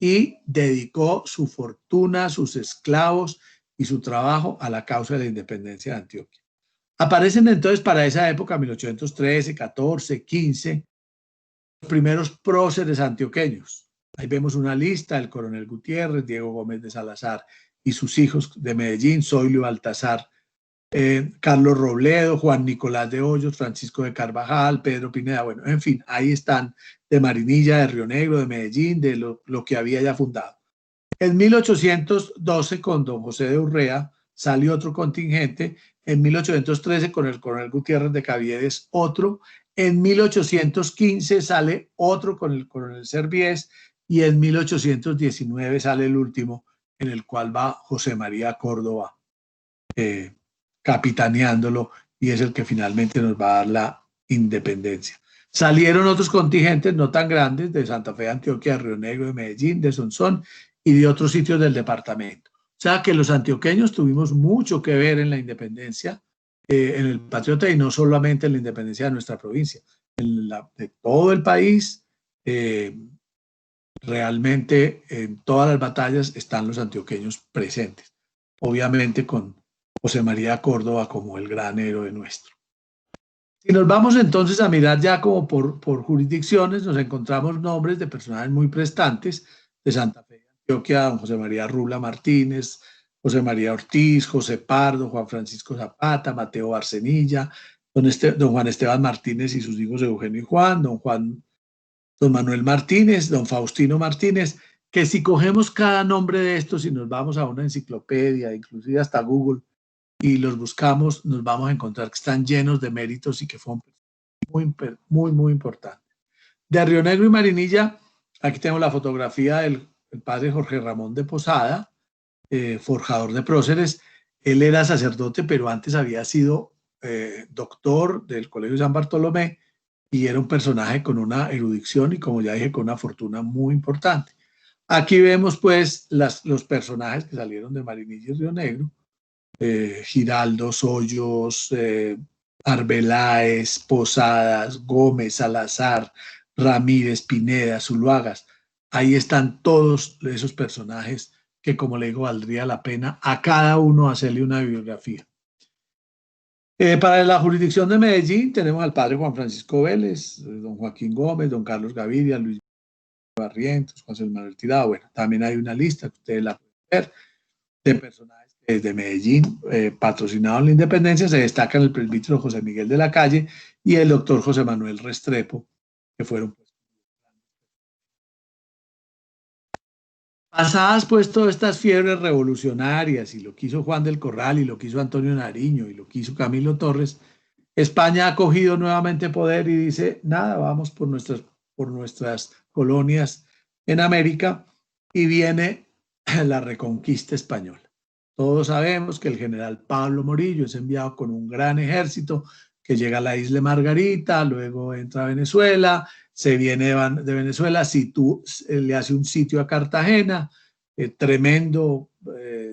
y dedicó su fortuna, sus esclavos y su trabajo a la causa de la independencia de Antioquia. Aparecen entonces para esa época, 1813, 14, 15, los primeros próceres antioqueños. Ahí vemos una lista: el coronel Gutiérrez, Diego Gómez de Salazar y sus hijos de Medellín, Zoilo Baltasar, Carlos Robledo, Juan Nicolás de Hoyos, Francisco de Carvajal, Pedro Pineda, bueno, en fin, ahí están, de Marinilla, de Río Negro, de Medellín, de lo que había ya fundado. En 1812, con don José de Urrea, salió otro contingente. En 1813, con el coronel Gutiérrez de Caviedes, otro. En 1815 sale otro con el coronel Serviés, y en 1819 sale el último, en el cual va José María Córdoba, capitaneándolo, y es el que finalmente nos va a dar la independencia. Salieron otros contingentes no tan grandes, de Santa Fe, Antioquia, Río Negro, de Medellín, de Sonsón y de otros sitios del departamento. O sea que los antioqueños tuvimos mucho que ver en la independencia, en el patriota, y no solamente en la independencia de nuestra provincia, de todo el país. Realmente en todas las batallas están los antioqueños presentes, obviamente con José María Córdoba como el gran héroe nuestro. Si nos vamos entonces a mirar ya como por jurisdicciones, nos encontramos nombres de personajes muy prestantes: de Santa Fe de Antioquia, don José María Rula Martínez, José María Ortiz, José Pardo, Juan Francisco Zapata, Mateo Barcenilla, don Juan Esteban Martínez y sus hijos Eugenio y Juan, don Manuel Martínez, don Faustino Martínez, que si cogemos cada nombre de estos y nos vamos a una enciclopedia, inclusive hasta Google, y los buscamos, nos vamos a encontrar que están llenos de méritos y que fueron muy importantes. De Río Negro y Marinilla, aquí tenemos la fotografía del padre Jorge Ramón de Posada, forjador de próceres. Él era sacerdote, pero antes había sido doctor del Colegio San Bartolomé, y era un personaje con una erudición y, como ya dije, con una fortuna muy importante. Aquí vemos pues los personajes que salieron de Marinilla y Río Negro: Giraldo, Hoyos, Arbeláez, Posadas, Gómez, Salazar, Ramírez, Pineda, Zuluagas. Ahí están todos esos personajes que, como le digo, valdría la pena a cada uno hacerle una biografía. Para la jurisdicción de Medellín tenemos al padre Juan Francisco Vélez, don Joaquín Gómez, don Carlos Gaviria, Luis Barrientos, José Manuel Tirado. Bueno, también hay una lista que ustedes la pueden ver de personajes que desde Medellín, patrocinados en la independencia. Se destacan el presbítero José Miguel de la Calle y el doctor José Manuel Restrepo, que fueron pasadas pues todas estas fiebres revolucionarias, y lo que hizo Juan del Corral, y lo que hizo Antonio Nariño, y lo que hizo Camilo Torres. España ha cogido nuevamente poder y dice: nada, vamos por nuestras colonias en América, y viene la reconquista española. Todos sabemos que el general Pablo Morillo es enviado con un gran ejército, que llega a la isla Margarita, luego entra a Venezuela, se viene de Venezuela, le hace un sitio a Cartagena, tremendo,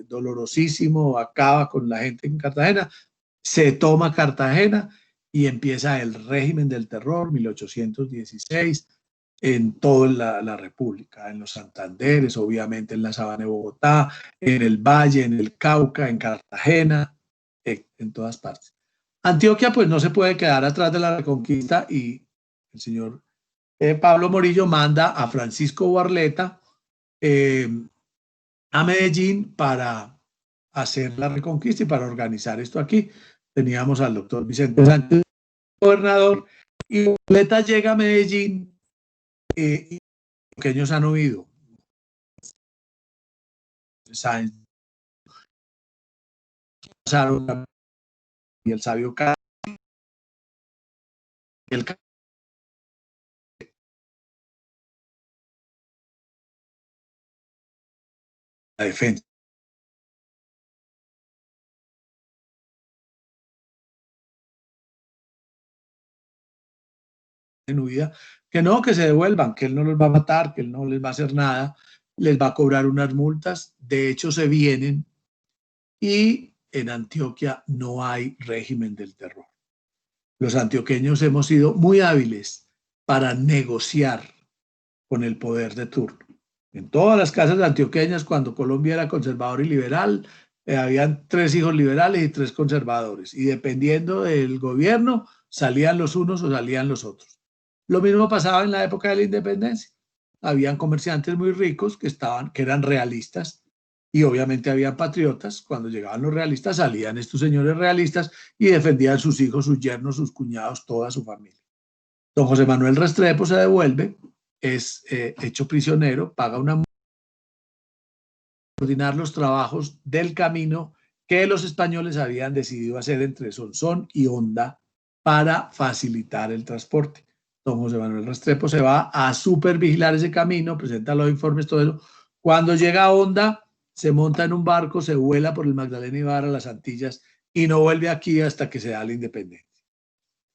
dolorosísimo, acaba con la gente en Cartagena, se toma Cartagena y empieza el régimen del terror, 1816, en toda la República, en los Santanderes, obviamente en la Sabana de Bogotá, en el Valle, en el Cauca, en Cartagena, en todas partes. Antioquia pues no se puede quedar atrás de la reconquista, y el señor Pablo Morillo manda a Francisco Barleta a Medellín para hacer la reconquista y para organizar esto aquí. Teníamos al doctor Vicente Sánchez, gobernador, y Barleta llega a Medellín, y los pequeños han oído. Sáenz, y el sabio Carlos, el la defensa. en huida, que no, que se devuelvan, que él no los va a matar, que él no les va a hacer nada, les va a cobrar unas multas. De hecho, se vienen y en Antioquia no hay régimen del terror. Los antioqueños hemos sido muy hábiles para negociar con el poder de turno. En todas las casas antioqueñas, cuando Colombia era conservador y liberal, habían 3 hijos liberales y 3 conservadores, y dependiendo del gobierno, salían los unos o salían los otros. Lo mismo pasaba en la época de la independencia. Habían comerciantes muy ricos que eran realistas, y obviamente habían patriotas. Cuando llegaban los realistas, salían estos señores realistas y defendían sus hijos, sus yernos, sus cuñados, toda su familia. Don José Manuel Restrepo se devuelve, es hecho prisionero, paga una multa, coordinar los trabajos del camino que los españoles habían decidido hacer entre Sonsón y Honda para facilitar el transporte. Don José Manuel Restrepo se va a supervigilar ese camino, presenta los informes, todo eso. Cuando llega a Honda, se monta en un barco, se vuela por el Magdalena Ibarra a las Antillas y no vuelve aquí hasta que se da la independencia.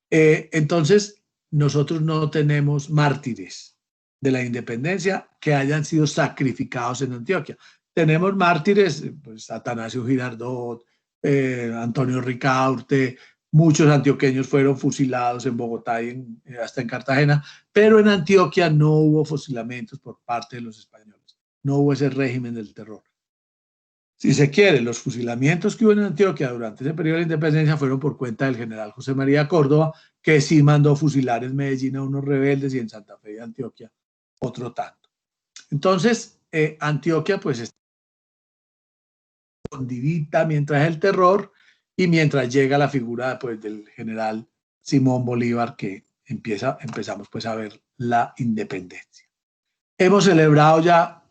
Entonces, nosotros no tenemos mártires de la independencia que hayan sido sacrificados en Antioquia. Tenemos mártires, pues Atanasio Girardot, Antonio Ricaurte, muchos antioqueños fueron fusilados en Bogotá y hasta en Cartagena, pero en Antioquia no hubo fusilamientos por parte de los españoles, no hubo ese régimen del terror. Si se quiere, los fusilamientos que hubo en Antioquia durante ese periodo de la independencia fueron por cuenta del general José María Córdoba, que sí mandó fusilar en Medellín a unos rebeldes y en Santa Fe de Antioquia otro tanto. Entonces, Antioquia pues está escondidita mientras el terror y mientras llega la figura pues, del general Simón Bolívar, que empezamos pues a ver la independencia. Hemos celebrado ya,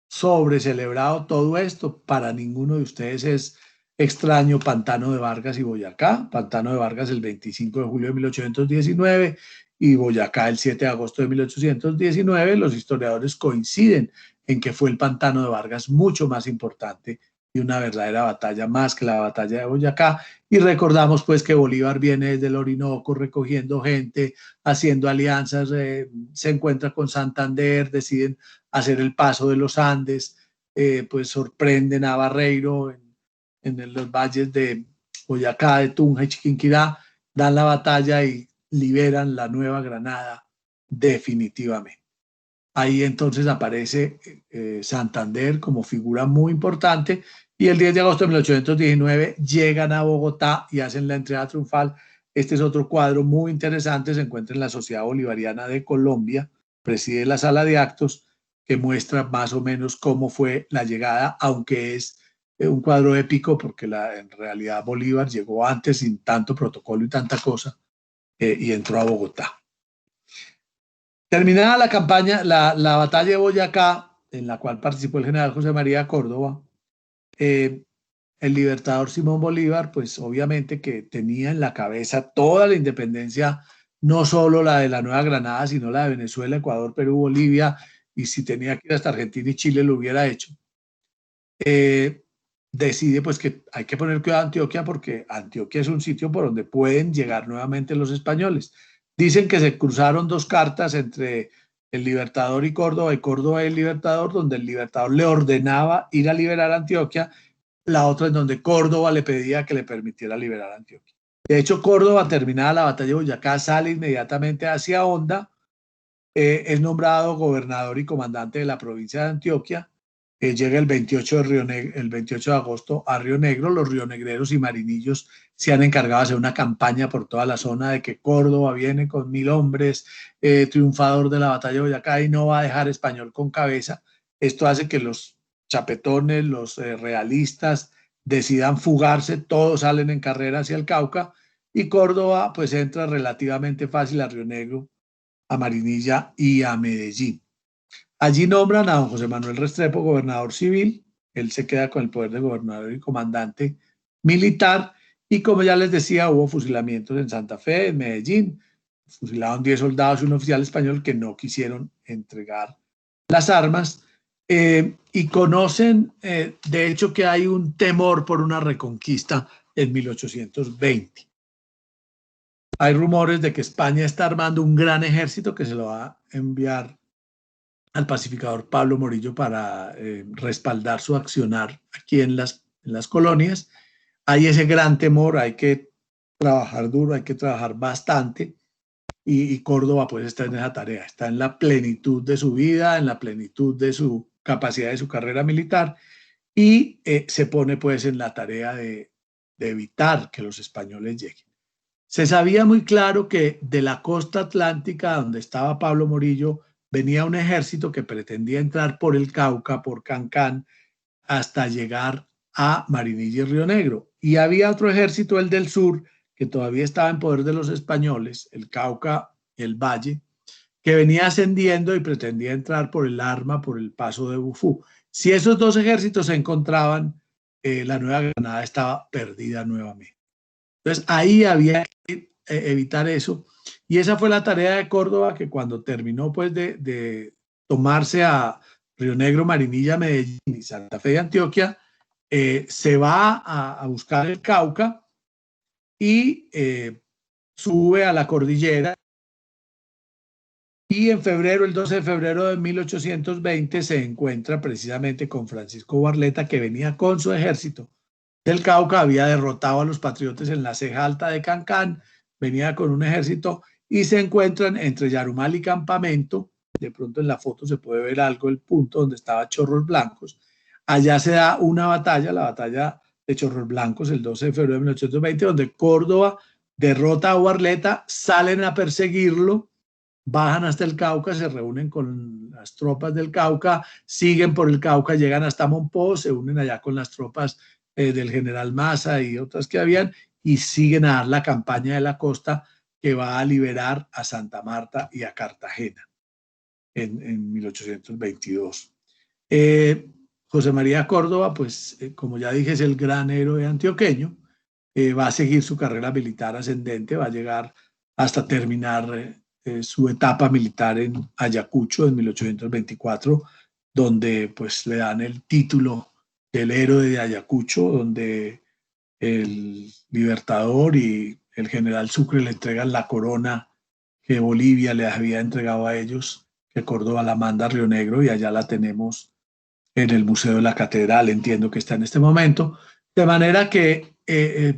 sobrecelebrado todo esto. Para ninguno de ustedes es extraño Pantano de Vargas y Boyacá. Pantano de Vargas el 25 de julio de 1819 y Boyacá el 7 de agosto de 1819. Los historiadores coinciden en que fue el Pantano de Vargas mucho más importante y una verdadera batalla más que la batalla de Boyacá. Y recordamos pues que Bolívar viene desde el Orinoco recogiendo gente, haciendo alianzas, se encuentra con Santander, deciden hacer el paso de los Andes, pues sorprenden a Barreiro en los valles de Boyacá, de Tunja y Chiquinquirá, dan la batalla y liberan la Nueva Granada definitivamente. Ahí entonces aparece Santander como figura muy importante y el 10 de agosto de 1819 llegan a Bogotá y hacen la entrada triunfal. Este es otro cuadro muy interesante, se encuentra en la Sociedad Bolivariana de Colombia, preside la sala de actos, que muestra más o menos cómo fue la llegada, aunque es un cuadro épico porque en realidad Bolívar llegó antes sin tanto protocolo y tanta cosa y entró a Bogotá. Terminada la campaña, la batalla de Boyacá, en la cual participó el general José María Córdoba, el libertador Simón Bolívar, pues obviamente que tenía en la cabeza toda la independencia, no solo la de la Nueva Granada, sino la de Venezuela, Ecuador, Perú, Bolivia, y si tenía que ir hasta Argentina y Chile lo hubiera hecho. Decide pues que hay que poner cuidado a Antioquia porque Antioquia es un sitio por donde pueden llegar nuevamente los españoles. Dicen que se cruzaron 2 cartas entre el Libertador y Córdoba y el Libertador, donde el Libertador le ordenaba ir a liberar Antioquia, la otra en donde Córdoba le pedía que le permitiera liberar Antioquia. De hecho, Córdoba, terminada la batalla de Boyacá, sale inmediatamente hacia Honda, es nombrado gobernador y comandante de la provincia de Antioquia, llega el 28 de agosto a Río Negro. Los rionegreros y marinillos se han encargado de hacer una campaña por toda la zona de que Córdoba viene con 1000 hombres, triunfador de la batalla de Boyacá y no va a dejar español con cabeza. Esto hace que los chapetones, los realistas decidan fugarse, todos salen en carrera hacia el Cauca y Córdoba pues entra relativamente fácil a Río Negro, a Marinilla y a Medellín. Allí nombran a don José Manuel Restrepo gobernador civil, él se queda con el poder de gobernador y comandante militar, y como ya les decía, hubo fusilamientos en Santa Fe, en Medellín, fusilaron 10 soldados y un oficial español que no quisieron entregar las armas, y conocen, de hecho, que hay un temor por una reconquista en 1820. hay rumores de que España está armando un gran ejército que se lo va a enviar al pacificador Pablo Morillo para respaldar su accionar aquí en las colonias. Hay ese gran temor, hay que trabajar duro, hay que trabajar bastante, y Córdoba pues está en esa tarea, está en la plenitud de su vida, en la plenitud de su capacidad, de su carrera militar, y se pone pues en la tarea de evitar que los españoles lleguen. Se sabía muy claro que de la costa atlántica, donde estaba Pablo Morillo, venía un ejército que pretendía entrar por el Cauca, por Cancán, hasta llegar a Marinilla y Río Negro. Y había otro ejército, el del sur, que todavía estaba en poder de los españoles, el Cauca, el Valle, que venía ascendiendo y pretendía entrar por el Arma, por el paso de Bufú. Si esos dos ejércitos se encontraban, la Nueva Granada estaba perdida nuevamente. Entonces ahí había que evitar eso. Y esa fue la tarea de Córdoba, que cuando terminó pues de tomarse a Río Negro, Marinilla, Medellín y Santa Fe de Antioquia, se va a buscar el Cauca y sube a la cordillera. Y en febrero, el 12 de febrero de 1820, se encuentra precisamente con Francisco Barletta, que venía con su ejército del Cauca, había derrotado a los patriotas en la ceja alta de Cancán, venía con un ejército y se encuentran entre Yarumal y Campamento. De pronto en la foto se puede ver algo, el punto donde estaba Chorros Blancos. Allá se da una batalla, la batalla de Chorros Blancos, el 12 de febrero de 1820, donde Córdoba derrota a Barletta, salen a perseguirlo, bajan hasta el Cauca, se reúnen con las tropas del Cauca, siguen por el Cauca, llegan hasta Monpós, se unen allá con las tropas del general Maza y otras que habían, y siguen a dar la campaña de la costa que va a liberar a Santa Marta y a Cartagena en 1822. José María Córdoba, pues como ya dije, es el gran héroe antioqueño, va a seguir su carrera militar ascendente, va a llegar hasta terminar su etapa militar en Ayacucho en 1824, donde pues le dan el título del héroe de Ayacucho, donde el Libertador y el general Sucre le entregan la corona que Bolivia le había entregado a ellos, que Córdoba la manda a Río Negro y allá la tenemos en el Museo de la Catedral, entiendo que está en este momento, de manera que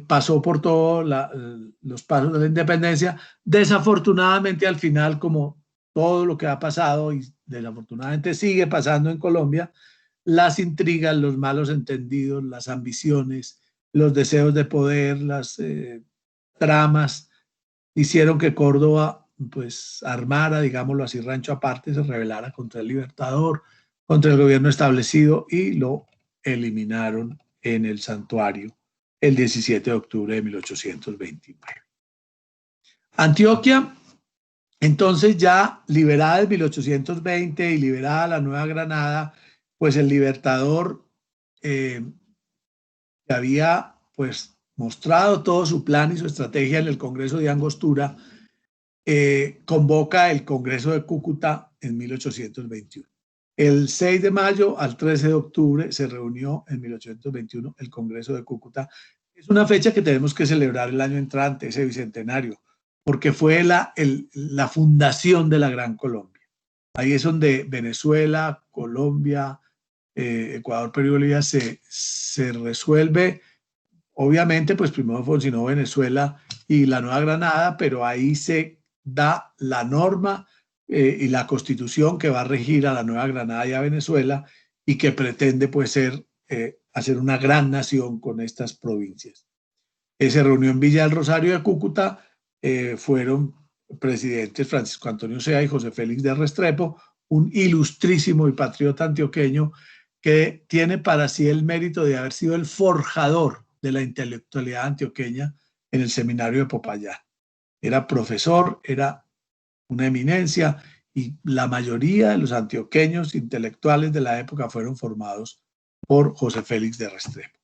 pasó por todos los pasos de la independencia. Desafortunadamente al final, como todo lo que ha pasado y desafortunadamente sigue pasando en Colombia, las intrigas, los malos entendidos, las ambiciones, los deseos de poder, las tramas, hicieron que Córdoba pues armara, digámoslo así, rancho aparte, se rebelara contra el Libertador, contra el gobierno establecido, y lo eliminaron en el santuario el 17 de octubre de 1829. Antioquia, entonces, ya liberada en 1820 y liberada la Nueva Granada, pues el Libertador que había pues mostrado todo su plan y su estrategia en el Congreso de Angostura, convoca el Congreso de Cúcuta en 1821. El 6 de mayo al 13 de octubre se reunió en 1821 el Congreso de Cúcuta. Es una fecha que tenemos que celebrar el año entrante, ese bicentenario, porque fue la fundación de la Gran Colombia. Ahí es donde Venezuela, Colombia, Ecuador, Perú y Bolivia se resuelve. Obviamente, pues primero funcionó Venezuela y la Nueva Granada, pero ahí se da la norma y la constitución que va a regir a la Nueva Granada y a Venezuela, y que pretende pues hacer una gran nación con estas provincias. Se reunió en Villa del Rosario de Cúcuta, fueron presidentes Francisco Antonio Sea y José Félix de Restrepo, un ilustrísimo y patriota antioqueño que tiene para sí el mérito de haber sido el forjador de la intelectualidad antioqueña en el seminario de Popayán. Era profesor, era una eminencia, y la mayoría de los antioqueños intelectuales de la época fueron formados por José Félix de Restrepo.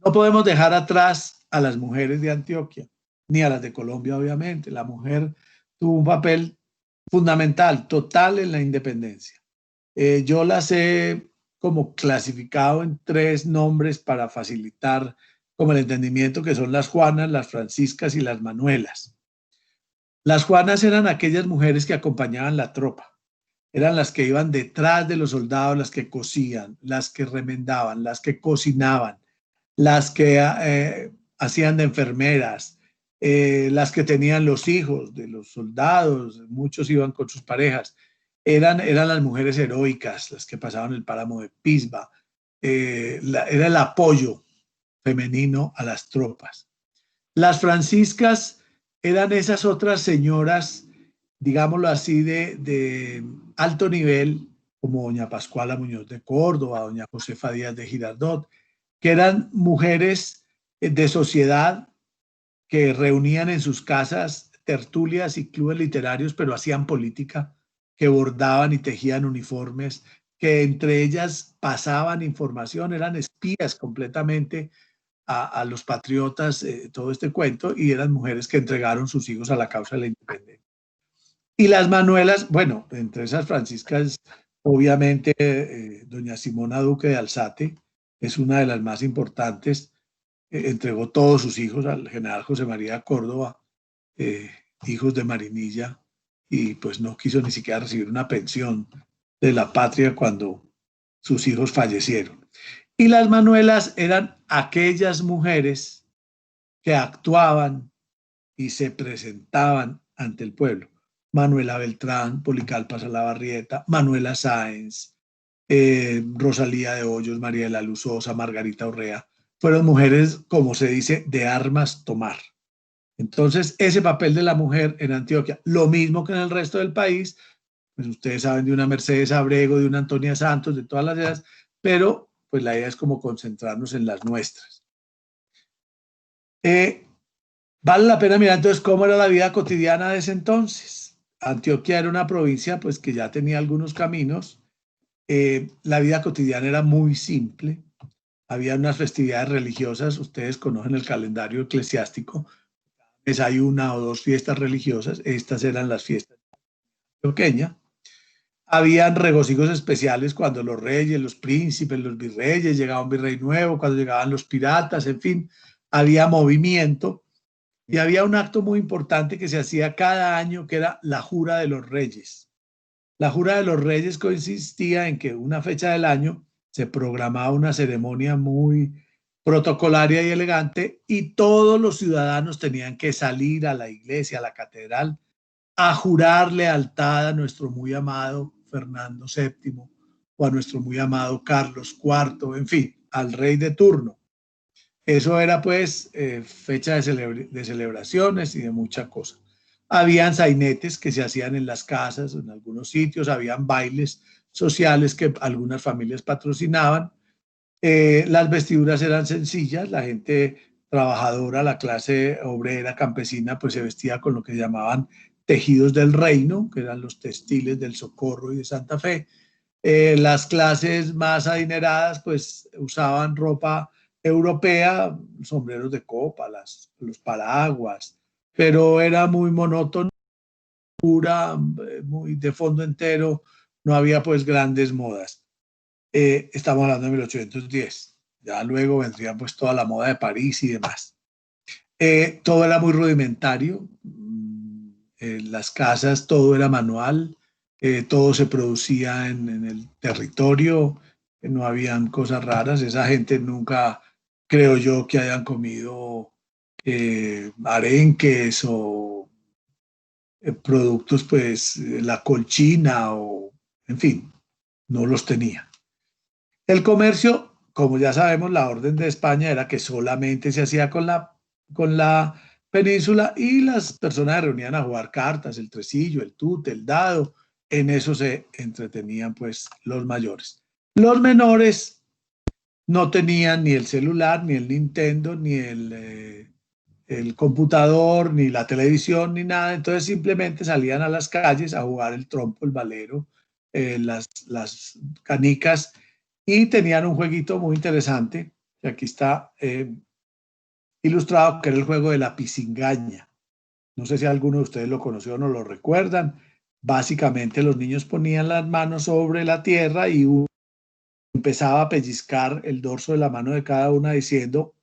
No podemos dejar atrás a las mujeres de Antioquia, ni a las de Colombia, obviamente. La mujer tuvo un papel fundamental, total en la independencia. Yo las he como clasificado en 3 nombres para facilitar como el entendimiento, que son las Juanas, las Franciscas y las Manuelas. Las Juanas eran aquellas mujeres que acompañaban la tropa, eran las que iban detrás de los soldados, las que cosían, las que remendaban, las que cocinaban, las que hacían de enfermeras, las que tenían los hijos de los soldados, muchos iban con sus parejas. Eran las mujeres heroicas, las que pasaban el páramo de Pisba. Era el apoyo femenino a las tropas. Las franciscas eran esas otras señoras, digámoslo así, de alto nivel, como doña Pascuala Muñoz de Córdoba, doña Josefa Díaz de Girardot, que eran mujeres de sociedad que reunían en sus casas tertulias y clubes literarios, pero hacían política, que bordaban y tejían uniformes, que entre ellas pasaban información, eran espías completamente a los patriotas, todo este cuento, y eran mujeres que entregaron sus hijos a la causa de la independencia. Y las Manuelas, bueno, entre esas franciscas, obviamente, doña Simona Duque de Alzate es una de las más importantes, entregó todos sus hijos al general José María Córdoba, hijos de Marinilla, y pues no quiso ni siquiera recibir una pensión de la patria cuando sus hijos fallecieron. Y las Manuelas eran aquellas mujeres que actuaban y se presentaban ante el pueblo. Manuela Beltrán, Policarpa Salabarrieta, Manuela Sáenz, Rosalía de Hoyos, María de la Luz Sosa, Margarita Urrea, fueron mujeres, como se dice, de armas tomar. Entonces, ese papel de la mujer en Antioquia, lo mismo que en el resto del país, pues ustedes saben de una Mercedes Abrego, de una Antonia Santos, de todas las ideas, pero pues la idea es como concentrarnos en las nuestras. Vale la pena mirar entonces cómo era la vida cotidiana de ese entonces. Antioquia era una provincia pues que ya tenía algunos caminos. La vida cotidiana era muy simple. Había unas festividades religiosas, ustedes conocen el calendario eclesiástico, pues hay una o dos fiestas religiosas, estas eran las fiestas antioqueñas. Habían regocijos especiales cuando los reyes, los príncipes, los virreyes, llegaba un virrey nuevo, cuando llegaban los piratas, en fin, había movimiento. Y había un acto muy importante que se hacía cada año, que era la Jura de los Reyes. La Jura de los Reyes consistía en que una fecha del año se programaba una ceremonia muy protocolaria y elegante y todos los ciudadanos tenían que salir a la iglesia, a la catedral, a jurar lealtad a nuestro muy amado Fernando VII o a nuestro muy amado Carlos IV, en fin, al rey de turno. Eso era pues fecha de celebraciones y de mucha cosa. Habían sainetes que se hacían en las casas, en algunos sitios, habían bailes sociales que algunas familias patrocinaban. Las vestiduras eran sencillas, la gente trabajadora, la clase obrera, campesina, pues se vestía con lo que llamaban tejidos del reino, que eran los textiles del Socorro y de Santa Fe. Las clases más adineradas pues usaban ropa europea, sombreros de copa, los paraguas, pero era muy monótono, pura, muy de fondo entero, no había pues grandes modas. Estamos hablando de 1810, ya luego vendría pues toda la moda de París y demás. Todo era muy rudimentario, las casas todo era manual, todo se producía en el territorio, no habían cosas raras, esa gente nunca creo yo que hayan comido arenques o productos pues la colchina o en fin, no los tenía. El comercio, como ya sabemos, la orden de España era que solamente se hacía con la península y las personas se reunían a jugar cartas, el tresillo, el tute, el dado, en eso se entretenían pues los mayores. Los menores no tenían ni el celular, ni el Nintendo, ni el computador, ni la televisión, ni nada, entonces simplemente salían a las calles a jugar el trompo, el valero, las canicas, y tenían un jueguito muy interesante, que aquí está ilustrado, que era el juego de la pisingaña. No sé si alguno de ustedes lo conoció o no lo recuerdan. Básicamente los niños ponían las manos sobre la tierra y empezaba a pellizcar el dorso de la mano de cada una diciendo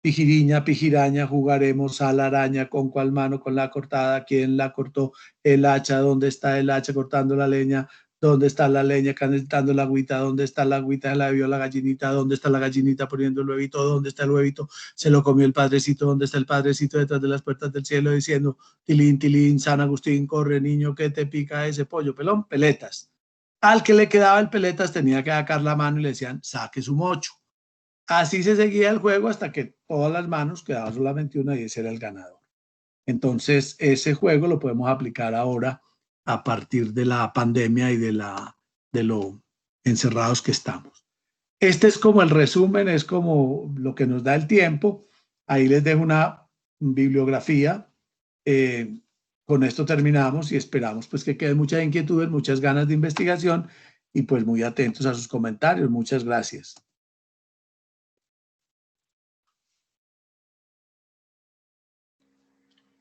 pijiriña, pijiraña, jugaremos a la araña, con cuál mano, con la cortada, quién la cortó, el hacha, dónde está el hacha cortando la leña, dónde está la leña calentando la agüita, dónde está la agüita, la vio la gallinita, dónde está la gallinita poniendo el huevito, dónde está el huevito, se lo comió el padrecito, dónde está el padrecito detrás de las puertas del cielo diciendo, tilín, tilín, San Agustín, corre niño, que te pica ese pollo, pelón, peletas. Al que le quedaba el peletas tenía que sacar la mano y le decían, saque su mocho. Así se seguía el juego hasta que todas las manos quedaba solamente una y ese era el ganador. Entonces, ese juego lo podemos aplicar ahora a partir de la pandemia y de lo encerrados que estamos. Este es como el resumen, es como lo que nos da el tiempo. Ahí les dejo una bibliografía. Con esto terminamos y esperamos pues que queden muchas inquietudes, muchas ganas de investigación y pues muy atentos a sus comentarios. Muchas gracias.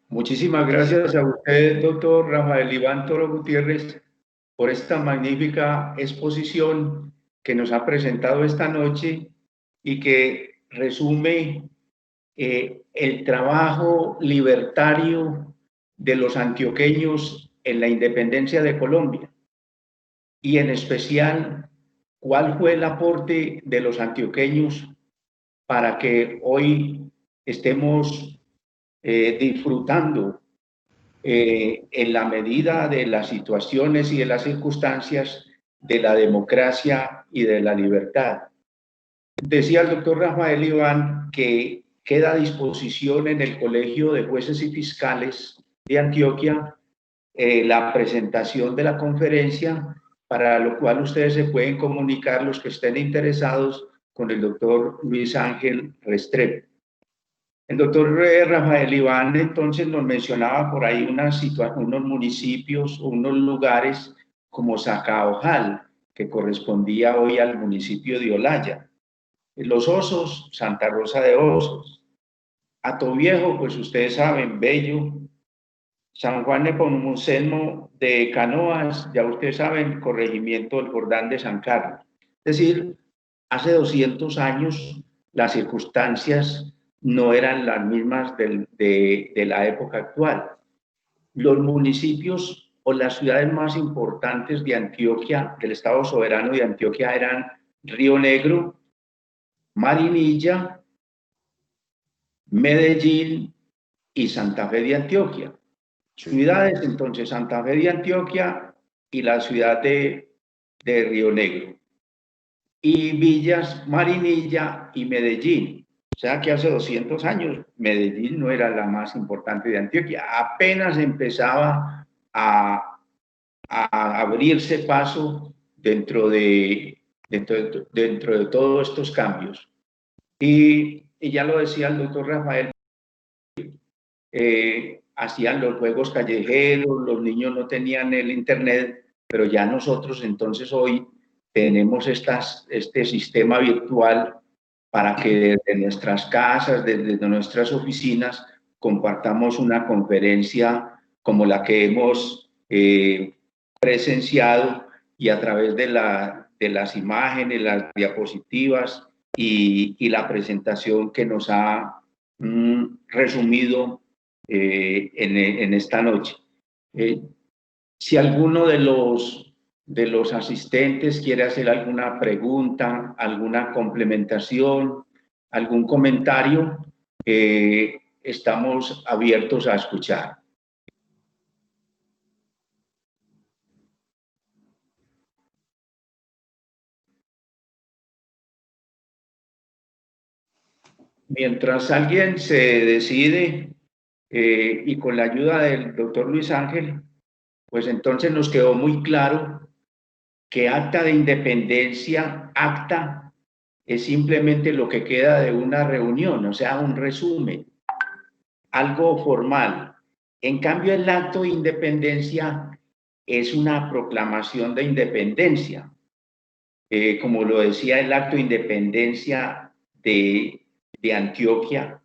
Muchísimas gracias a usted, doctor Rafael Iván Toro Gutiérrez, por esta magnífica exposición que nos ha presentado esta noche y que resume el trabajo libertario de los antioqueños en la independencia de Colombia y en especial cuál fue el aporte de los antioqueños para que hoy estemos disfrutando en la medida de las situaciones y de las circunstancias de la democracia y de la libertad. Decía el doctor Rafael Iván que queda a disposición en el Colegio de Jueces y Fiscales de Antioquia la presentación de la conferencia, para lo cual ustedes se pueden comunicar, los que estén interesados, con el doctor Luis Ángel Restrepo. El doctor Rafael Iván entonces nos mencionaba por ahí unos municipios o unos lugares como Zacaojal, que correspondía hoy al municipio de Olaya. Los Osos, Santa Rosa de Osos. Atoviejo, pues ustedes saben, Bello. San Juan Nepomuceno de Canoas, ya ustedes saben, corregimiento del Jordán de San Carlos. Es decir, hace 200 años las circunstancias no eran las mismas de la época actual. Los municipios o las ciudades más importantes de Antioquia, del Estado Soberano de Antioquia, eran Río Negro, Marinilla, Medellín y Santa Fe de Antioquia. Ciudades, entonces, Santa Fe de Antioquia y la ciudad de Río Negro. Y villas, Marinilla y Medellín. O sea que hace 200 años Medellín no era la más importante de Antioquia. Apenas empezaba a abrirse paso dentro de todos estos cambios. Y ya lo decía el doctor Rafael, hacían los juegos callejeros, los niños no tenían el internet, pero ya nosotros entonces hoy tenemos este sistema virtual para que desde nuestras casas, desde nuestras oficinas, compartamos una conferencia como la que hemos presenciado y a través de las imágenes, las diapositivas y la presentación que nos ha resumido en esta noche. Si alguno de los asistentes quiere hacer alguna pregunta, alguna complementación, algún comentario, estamos abiertos a escuchar. Mientras alguien se decide y con la ayuda del doctor Luis Ángel, pues entonces nos quedó muy claro que acta de independencia, acta, es simplemente lo que queda de una reunión, o sea, un resumen, algo formal. En cambio, el acto de independencia es una proclamación de independencia. Como lo decía el acto de independencia de Antioquia,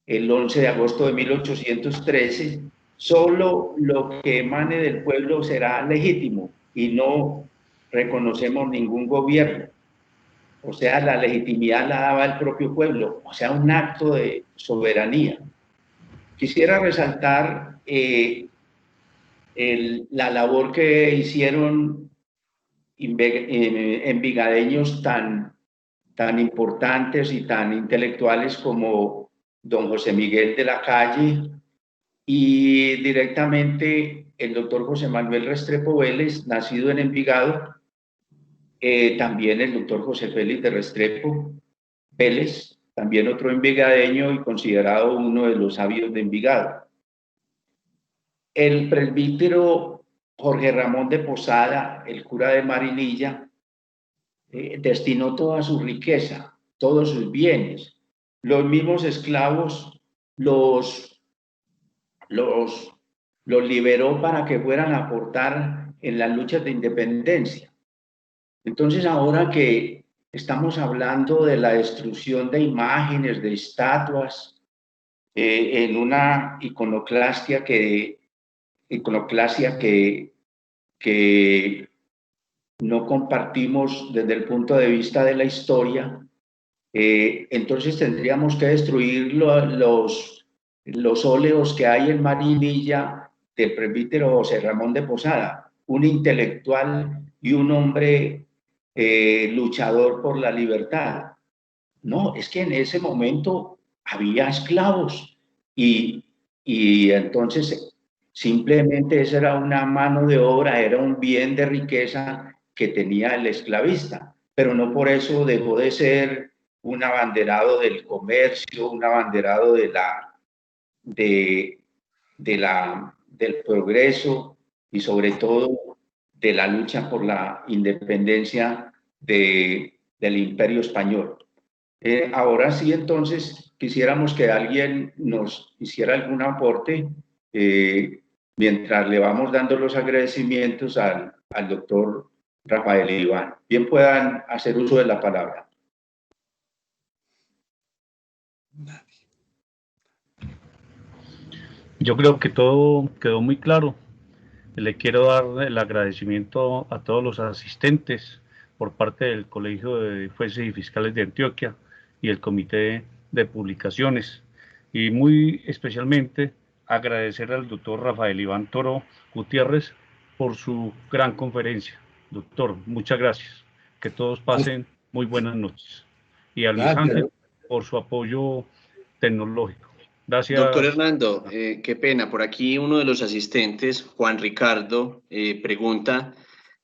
el 11 de agosto de 1813, solo lo que emane del pueblo será legítimo y no reconocemos ningún gobierno. o sea, la legitimidad la daba el propio pueblo, o sea, un acto de soberanía. Quisiera resaltar la labor que hicieron envigadeños tan importantes y tan intelectuales como don José Miguel de la Calle y directamente el doctor José Manuel Restrepo Vélez, nacido en Envigado, también el doctor José Félix de Restrepo Vélez, también otro envigadeño y considerado uno de los sabios de Envigado. El presbítero Jorge Ramón de Posada, el cura de Marinilla, destinó toda su riqueza, todos sus bienes. Los mismos esclavos los liberó para que fueran a aportar en las luchas de independencia. Entonces, ahora que estamos hablando de la destrucción de imágenes, de estatuas, en una iconoclastia que no compartimos desde el punto de vista de la historia, entonces tendríamos que destruir los óleos que hay en Marinilla del presbítero José Ramón de Posada, un intelectual y un hombre luchador por la libertad. No, es que en ese momento había esclavos y entonces simplemente esa era una mano de obra, era un bien de riqueza que tenía el esclavista, pero no por eso dejó de ser un abanderado del comercio, un abanderado del progreso y sobre todo de la lucha por la independencia del Imperio Español. Ahora sí, entonces, quisiéramos que alguien nos hiciera algún aporte mientras le vamos dando los agradecimientos al doctor Rafael Iván. Bien puedan hacer uso de la palabra. Yo creo que todo quedó muy claro. Le quiero dar el agradecimiento a todos los asistentes por parte del Colegio de Jueces y Fiscales de Antioquia y el Comité de Publicaciones. Y muy especialmente agradecer al doctor Rafael Iván Toro Gutiérrez por su gran conferencia. Doctor, muchas gracias. Que todos pasen muy buenas noches. Y a Luis Ángel por su apoyo tecnológico. Gracias. Doctor Hernando, qué pena, por aquí uno de los asistentes, Juan Ricardo, pregunta,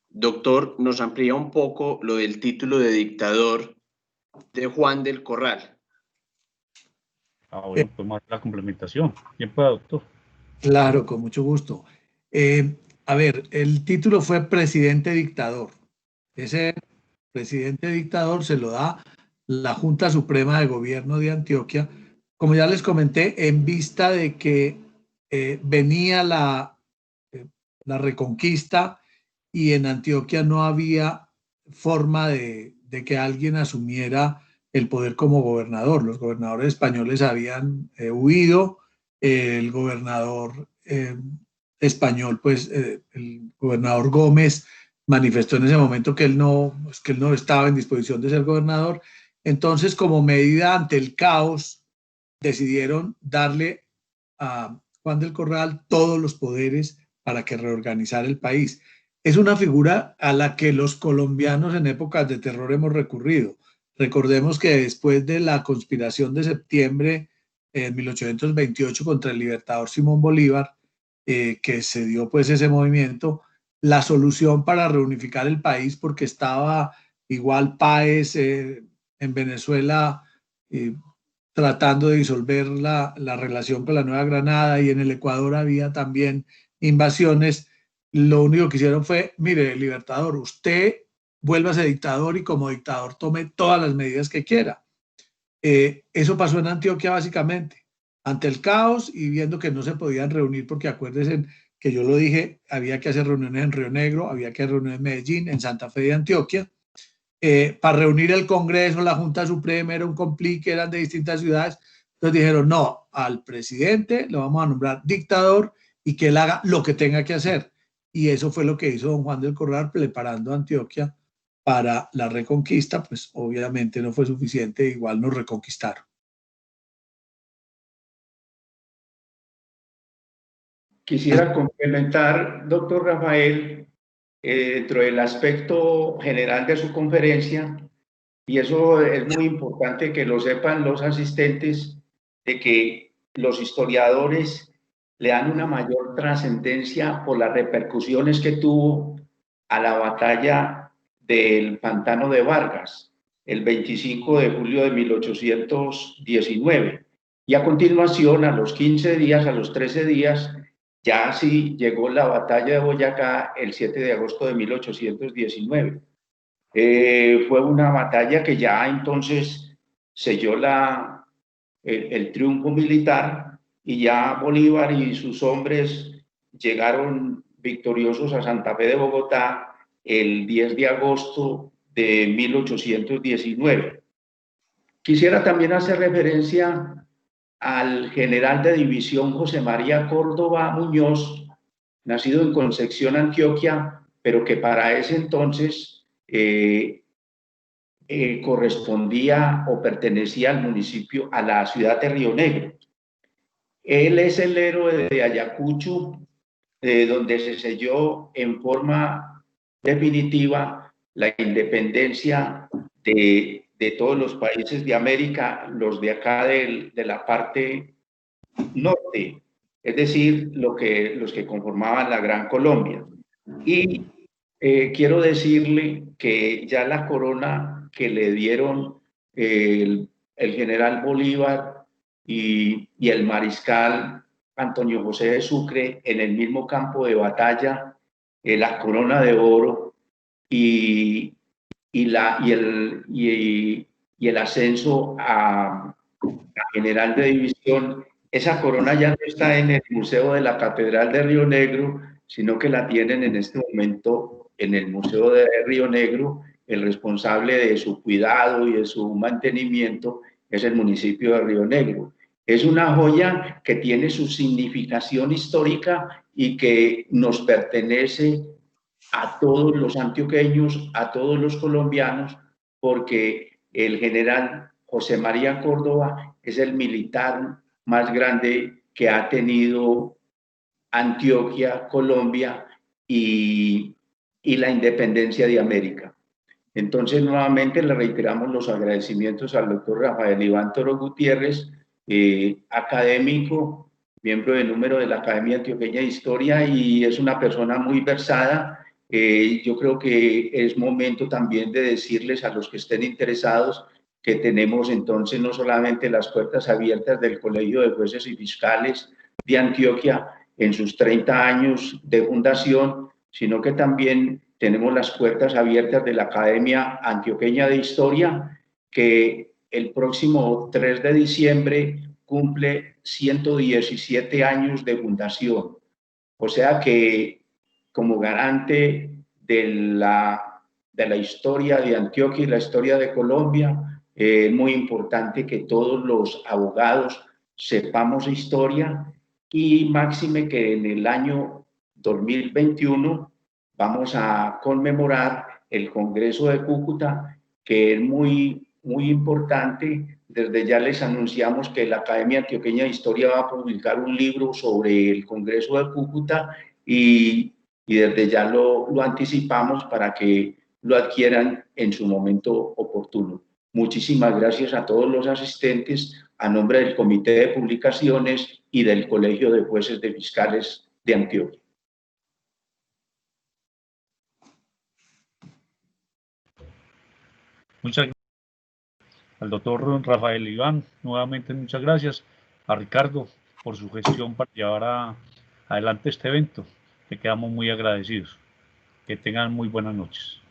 doctor, ¿nos amplía un poco lo del título de dictador de Juan del Corral? Bueno, pues más la complementación. Bien pueda, doctor. Claro, con mucho gusto. A ver, el título fue presidente dictador. Ese presidente dictador se lo da la Junta Suprema de Gobierno de Antioquia, como ya les comenté, en vista de que venía la reconquista y en Antioquia no había forma de que alguien asumiera el poder como gobernador. Los gobernadores españoles habían huido, el gobernador español, pues el gobernador Gómez manifestó en ese momento que él no estaba en disposición de ser gobernador. Entonces, como medida ante el caos, decidieron darle a Juan del Corral todos los poderes para que reorganizara el país. Es una figura a la que los colombianos en épocas de terror hemos recurrido. Recordemos que después de la conspiración de septiembre en 1828 contra el libertador Simón Bolívar, que se dio pues ese movimiento, la solución para reunificar el país, porque estaba igual Páez en Venezuela tratando de disolver la relación con la Nueva Granada, y en el Ecuador había también invasiones. Lo único que hicieron fue, mire, libertador, usted vuélvase dictador y como dictador tome todas las medidas que quiera. Eso pasó en Antioquia básicamente, ante el caos y viendo que no se podían reunir, porque acuérdense que yo lo dije, había que hacer reuniones en Río Negro, había que hacer reuniones en Medellín, en Santa Fe de Antioquia. Para reunir el Congreso, la Junta Suprema era un complique, eran de distintas ciudades. Entonces dijeron, no, al presidente lo vamos a nombrar dictador y que él haga lo que tenga que hacer. Y eso fue lo que hizo don Juan del Corral, preparando Antioquia para la reconquista, pues obviamente no fue suficiente, igual nos reconquistaron. Quisiera complementar, doctor Rafael, dentro del aspecto general de su conferencia, y eso es muy importante que lo sepan los asistentes, de que los historiadores le dan una mayor trascendencia por las repercusiones que tuvo a la batalla del Pantano de Vargas, el 25 de julio de 1819. Y a continuación, a los 15 días, a los 13 días, ya sí llegó la batalla de Boyacá el 7 de agosto de 1819. Fue una batalla que ya entonces selló el triunfo militar y ya Bolívar y sus hombres llegaron victoriosos a Santa Fe de Bogotá el 10 de agosto de 1819. Quisiera también hacer referencia al general de división José María Córdoba Muñoz, nacido en Concepción, Antioquia, pero que para ese entonces correspondía o pertenecía al municipio, a la ciudad de Río Negro. Él es el héroe de Ayacucho, donde se selló en forma definitiva la independencia de todos los países de América, los de acá de la parte norte, es decir, los que conformaban la Gran Colombia. Y quiero decirle que ya la corona que le dieron el general Bolívar y el mariscal Antonio José de Sucre en el mismo campo de batalla, la corona de oro y el ascenso a general de división, esa corona ya no está en el Museo de la Catedral de Río Negro, sino que la tienen en este momento en el Museo de Río Negro. El responsable de su cuidado y de su mantenimiento es el municipio de Río Negro. Es una joya que tiene su significación histórica y que nos pertenece a todos los antioqueños, a todos los colombianos, porque el general José María Córdoba es el militar más grande que ha tenido Antioquia, Colombia y la independencia de América. Entonces, nuevamente le reiteramos los agradecimientos al doctor Rafael Iván Toro Gutiérrez, académico, miembro de número de la Academia Antioqueña de Historia, y es una persona muy versada. Yo creo que es momento también de decirles a los que estén interesados que tenemos entonces no solamente las puertas abiertas del Colegio de Jueces y Fiscales de Antioquia en sus 30 años de fundación, sino que también tenemos las puertas abiertas de la Academia Antioqueña de Historia, que el próximo 3 de diciembre cumple 117 años de fundación. O sea que como garante de la historia de Antioquia y la historia de Colombia, es muy importante que todos los abogados sepamos historia, y máxime que en el año 2021 vamos a conmemorar el Congreso de Cúcuta, que es muy, muy importante. Desde ya les anunciamos que la Academia Antioqueña de Historia va a publicar un libro sobre el Congreso de Cúcuta y desde ya lo anticipamos para que lo adquieran en su momento oportuno. Muchísimas gracias a todos los asistentes a nombre del Comité de Publicaciones y del Colegio de Jueces de Fiscales de Antioquia. Muchas gracias al doctor Rafael Iván, nuevamente muchas gracias, a Ricardo por su gestión para llevar adelante este evento, que quedamos muy agradecidos. Que tengan muy buenas noches.